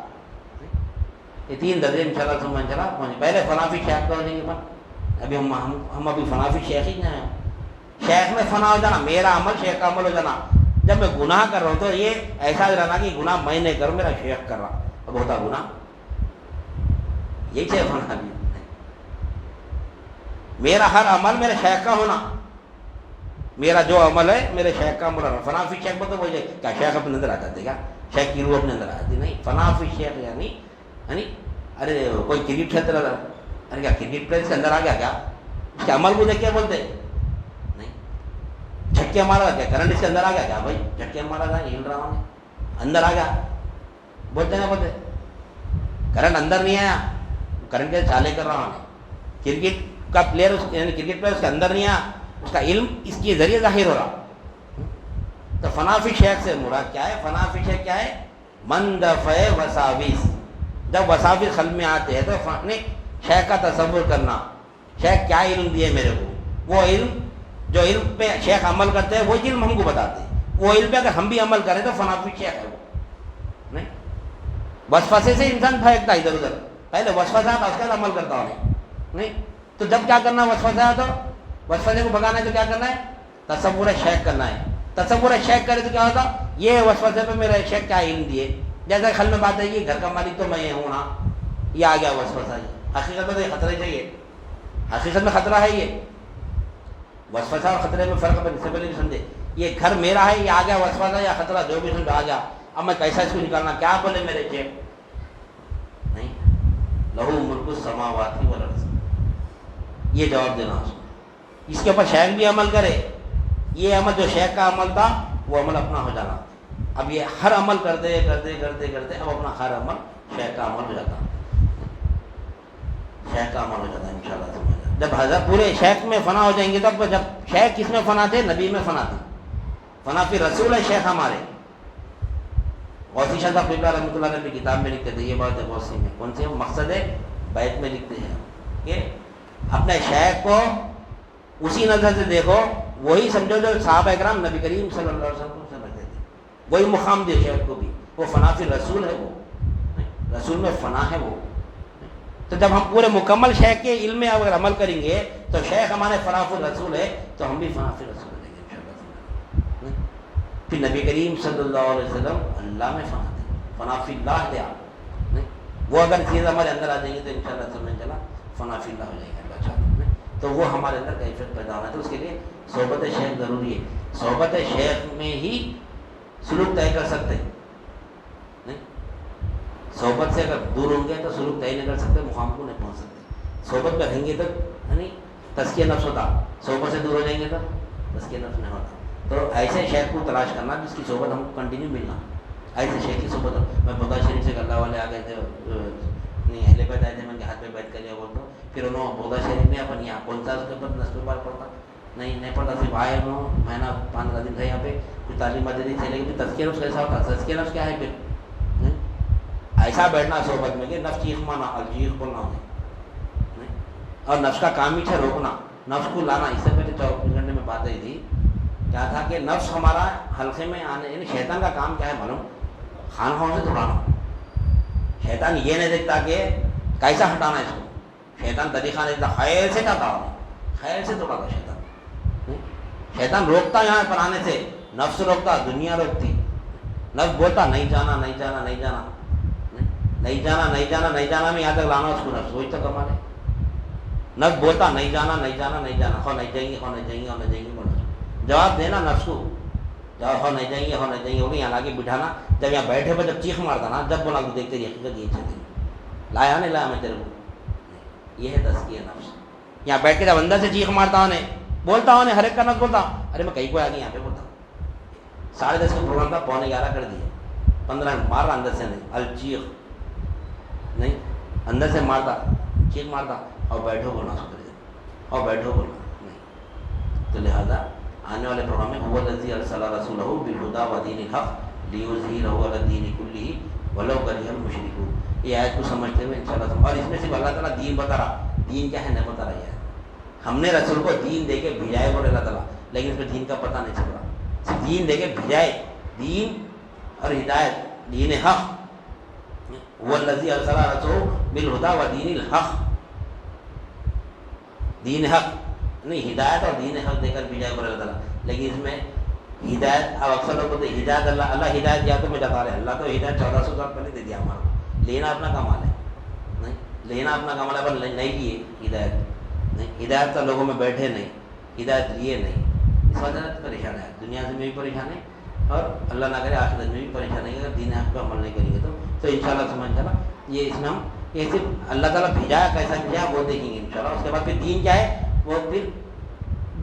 یہ تین درجے انشاءاللہ سمجھ چلا. پہلے فنا فی شیخ کو دیں گے. ابھی ہم ابھی فنا فی شیخ ہی ہیں. شیخ میں فنا ہو جانا، میرا عمل شیخ کا عمل ہو جانا. جب میں گناہ کر رہا ہوں تو یہ احساس رہنا کہ گناہ میں نہیں کر، میرا شیخ کر رہا. اب ہوتا گناہ یہی چاہیے فنا بھی. میرا ہر عمل میرے شیخ کا ہونا. میرا جو عمل ہے میرے شیخ کا عمل ہونا. فنا فی شیخ تو وہی کیا شیخ اپنے اندر آ جاتے کیا؟ شیخ کی روح اپنے اندر آ جاتی نہیں. فنا فی شیخ یعنی ارے کوئی کرکٹ کھیلتے رہا، ارے کیا کرکٹ پلیئر کے اندر آ گیا کیا؟ اس کے عمل کو دیکھ کے بولتے نہیں. جھٹکے مارا کیا کرنٹ اس کے اندر آ گیا کیا؟ بھائی جھٹکے مارا تھا، ہل رہا ہوں اندر آ گیا بولتے نا. بولتے کرنٹ اندر نہیں آیا، کرنٹ کے چالے کر رہا ہوں. کرکٹ کا پلیئر یعنی کرکٹ پلیئر اس کے اندر نہیں آیا، اس کا علم اس کے ذریعے ظاہر ہو رہا. تو فنا فی شیخ سے مراد کیا ہے؟ فنا فی شیخ کیا ہے؟ من دفع وساوس. جب وساوس قلب میں آتے ہیں تو شیخ کا تصور کرنا. شیخ کیا علم دیے میرے کو، وہ علم جو علم پہ شیخ عمل کرتے ہیں وہ علم ہم کو بتاتے ہیں. وہ علم پہ اگر ہم بھی عمل کریں تو فنا فی شیخ ہے وہ نہیں. وسوسے سے انسان بھاگتا ادھر ادھر، پہلے وسوسہ آتا اس کے بعد عمل کرتا ہوں نہیں. تو جب کیا کرنا ہے؟ وسوسہ آتا تو وسوسے کو بھگانا ہے تو کیا کرنا ہے؟ تصور شیخ کرنا ہے. تصور شیخ کرے تو کیا ہوتا؟ یہ وسوسے پہ میرے شیخ کیا علم دیے. جیسے خل میں بات ہے کہ گھر کا مالک تو میں ہوں نا، یہ آ گیا وسوسہ. حقیقت میں تو یہ خطرہ ہی چاہیے. حقیقت میں خطرہ ہے. یہ وسوسہ اور خطرے میں فرق ہے. اس سے پہلے بھی سمجھے یہ گھر میرا ہے، یہ آ گیا وسوسہ یا خطرہ جو بھی سمجھ آ گیا. اب میں کیسا اس کو نکالنا؟ کیا بولے میرے شیخ نہیں. لہو ملک السماوات والارض، یہ جواب دینا اس کو. اس کے اوپر شیخ بھی عمل کرے. یہ عمل جو شیخ کا عمل تھا وہ عمل اپنا ہو جانا. اب یہ ہر عمل کرتے کرتے کرتے کرتے اب اپنا ہر عمل شیخ کا عمل ہو جاتا. شیخ کا عمل ہو جاتا ہے انشاءاللہ. جب حضرت پورے شیخ میں فنا ہو جائیں گے تب جب شیخ کس میں فنا تھے؟ نبی میں فنا تھے. فنا فی رسول ہے شیخ ہمارے. غوثی شاہ صاحب قبلہ رحمۃ اللہ علیہ کتاب میں لکھتے تھے یہ بات ہے. غوثی میں کون سی مقصد ہے بیت میں لکھتے ہیں کہ اپنے شیخ کو اسی نظر سے دیکھو، وہی سمجھو جو صحابہ کرام نبی کریم صلی اللہ علیہ وسلم کو سمجھتے تھے. وہی مقام دے شیخ کو بھی. وہ فنا فی رسول ہے، وہ رسول میں فنا ہے وہ. تو جب ہم پورے مکمل شیخ کے علم میں اگر عمل کریں گے تو شیخ ہمارے فنا فی رسول ہے تو ہم بھی فنا فی رسول دیں گے انشاءاللہ. پھر نبی کریم صلی اللہ علیہ وسلم اللہ میں فنا تھے، فنا فی اللہ دیا. وہ اگر چیز ہمارے اندر آ جائیں گے تو انشاءاللہ سمجھ چلا فنا فی اللہ ہو جائے گا. تو وہ ہمارے اندر کیفیت پیدا ہونا ہے. تو اس کے لیے صحبت شیخ ضروری ہے. صحبت شیخ میں ہی سلوک طے کر سکتے ہیں. صحبت سے اگر دور ہوں گے تو سلوک طے نہیں کر سکتے، مقام کو نہیں پہنچ سکتے. صحبت میں رہیں گے تو یعنی تزکیہ نفس ہوتا. صحبت سے دور ہو جائیں گے تو تزکیہ نفس نہیں ہوتا. تو ایسے شیخ کو تلاش کرنا جس کی صحبت ہم کو کنٹینیو ملنا. ایسے شیخ کی صحبت. میں بودا شریف سے اللہ والے آ گئے تھے، نہیں اہل بیت آئے تھے، میں نے ہاتھ پہ بیٹھ کر لیا بول دو. پھر انہوں بودا شریف میں اپن یہاں کون سا اس کے اوپر نصب بار پڑھتا نہیں پڑھتا. صرف آئے انہوں مہینہ 15 دن تھے یہاں پہ، کچھ تعلیم مدد تھے. لیکن تزکیہ نفس کیسا ہوتا؟ تزکیہ نفس کیا ہے؟ پھر ایسا بیٹھنا صحبت میں کہ نفس چیخ مانا الجیخ بولنا نہیں. اور نفس کا کام ہی ہے روکنا، نفس کو لانا. اس سے پہلے 24 گھنٹے میں بات رہی تھی کیا تھا کہ نفس ہمارا حلقے میں آنے، یعنی شیطان کا کام کیا ہے معلوم؟ خان خان سے توڑانا. شیطان یہ نہیں دیکھتا کہ کیسا ہٹانا ہے اس کو. شیطان طریقہ نہیں دیکھتا، خیر سے چاہتا ہوں، خیر سے توڑا تھا شیطان. شیطان روکتا یہاں پر آنے سے، نفس روکتا، دنیا روکتی. نفس بولتا نہیں جانا نہیں جانا نہیں جانا نہیں جانا نہیں جانا نہیں جانا میں یہاں تک لانا اس کو نفس، وہی تک کمال ہے. نفس بولتا نہیں جانا نہیں جانا نہیں جانا، ہو نہیں جائیں گے ہو نہیں جائیں گے ہو نہیں جائیں گے، جواب دینا نفس کو، جواب ہو نہیں جائیں گے ہو نہیں جائیں گے، وہ یہاں لا کے بٹھانا. جب یہاں بیٹھے پر جب چیخ مارتا نا، جب بولا تو دیکھتے حقیقت یہ چلے لایا نہیں لایا میں تیرے کو، یہ ہے تزکیہ نفس. یہاں بیٹھ کے جب اندر سے چیخ مارتا ہونے بولتا ہونے ہر ایک کا نفس بولتا، ارے میں کہیں کو آ گیا یہاں پہ بولتا. 10:30 کا پروگرام تھا، 11:15 کر دیے، 15 منٹ مار رہا اندر سے نہیں، الچیخ نہیں، اندر سے مارتا چیخ مارتا، اور بیٹھو بولنا اس کو، اور بیٹھو بولنا نہیں. تو لہذا آنے والے پروگرام میں هو الذی ارسل رسولہ بالہدی ودین الحق لیظہرہ علی الدین کلہ ولو کرہ المشرکون. یہ آیت کو سمجھتے ہوئے انشاءاللہ، اور اس میں صرف اللہ تعالیٰ دین بتا رہا، دین کیا ہے نہیں بتا رہا ہے. ہم نے رسول کو دین دے کے بھیجائے بولے اللہ تعالیٰ، لیکن اس میں دین کا پتہ نہیں چل رہا. صرف دین دے کے بھیجائے، دین اور ہدایت، دین حق. هو الذی ارسل رسولہ بالہدی ودین الحق، دین حق نہیں، ہدایت اور دین حق دے کر بھیجائے بولے اللہ تعالیٰ. لیکن اس میں ہدایت، اب اکثر لوگ بولتے ہیں ہدایت اللہ ہدایت دیا تو میں جتا رہے، اللہ تو ہدایت 1400 سال پہلے دے دیا ہمارا کو. لینا اپنا کمال ہے نہیں، لینا اپنا کمال ہے، پر نہیں لیے ہدایت نہیں. ہدایت تو لوگوں میں بیٹھے نہیں، ہدایت لیے نہیں، اس وجہ سے پریشان ہے. دنیا سے میں بھی پریشان ہے، اور اللہ نہ کرے آخرت میں بھی پریشان ہے. اگر دین حق پہ عمل نہیں کریں گے تو انشاءاللہ سمجھ جانا یہ اس میں ہم یہ صرف اللہ تعالیٰ بھیجایا کیسا بھیجایا وہ دیکھیں گے انشاءاللہ. اس کے بعد پھر دین کیا ہے وہ پھر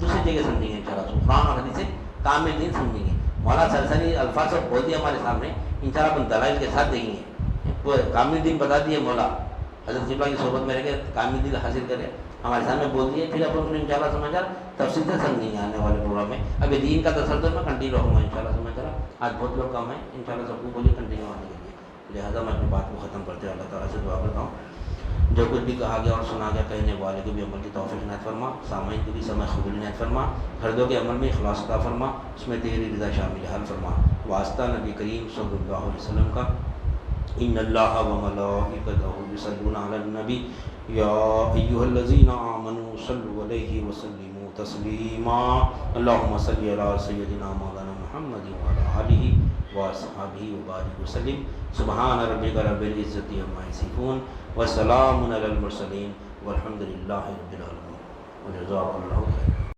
دوسری جگہ سمجھیں گے انشاءاللہ. قرآن اور حدیث سے کامل دین سمجھیں گے. مولانا سرسری الفاظ سے بول دیا ہمارے سامنے، انشاءاللہ اپنے دلائل کے ساتھ دیکھیں گے. وہ کامل دین بتا دیے مولا حضرت جبلا کی صحبت میں رہ کے کامل دین حاصل کرے، ہمارے سامنے بول دیے. پھر اپن انشاءاللہ سمجھا تفصیل سے سمجھیں گے آنے والے پروگرام میں. ابھی دین کا تسلسل میں کنٹینیو رہوں گا انشاءاللہ سمجھا. آج بہت لوگ کم ہیں، انشاءاللہ سب کو بولیے کنٹینیو آنے کے لیے. لہٰذا میں اپنی بات کو ختم کرتے ہوئے اللہ تعالیٰ سے دعا کرتا ہوں جو کچھ بھی کہا گیا اور سنا گیا، کہنے والے کو بھی عمل کی توفیق عنایت فرما، سامعین کو بھی سمجھ قبول عنایت فرما، ہردوں کے عمل میں اخلاص عطا فرما، اس میں تیری رضا شامل حل فرما. واسطہ نبی کریم صلی اللہ علیہ وسلم کا. ان اللہ و ملائکتہ یصلون علی النبی یا ایھا الذین آمنوا صلوا علیہ وسلموا تسلیما. اللہم صل علی سیدنا مولانا محمد وعلی آلہ واصحابہ وبارک وسلم. سبحان ربک رب العزۃ عما یصفون وسلام علی المرسلین والحمد للہ رب العالمین. وجزاک اللہ خیر.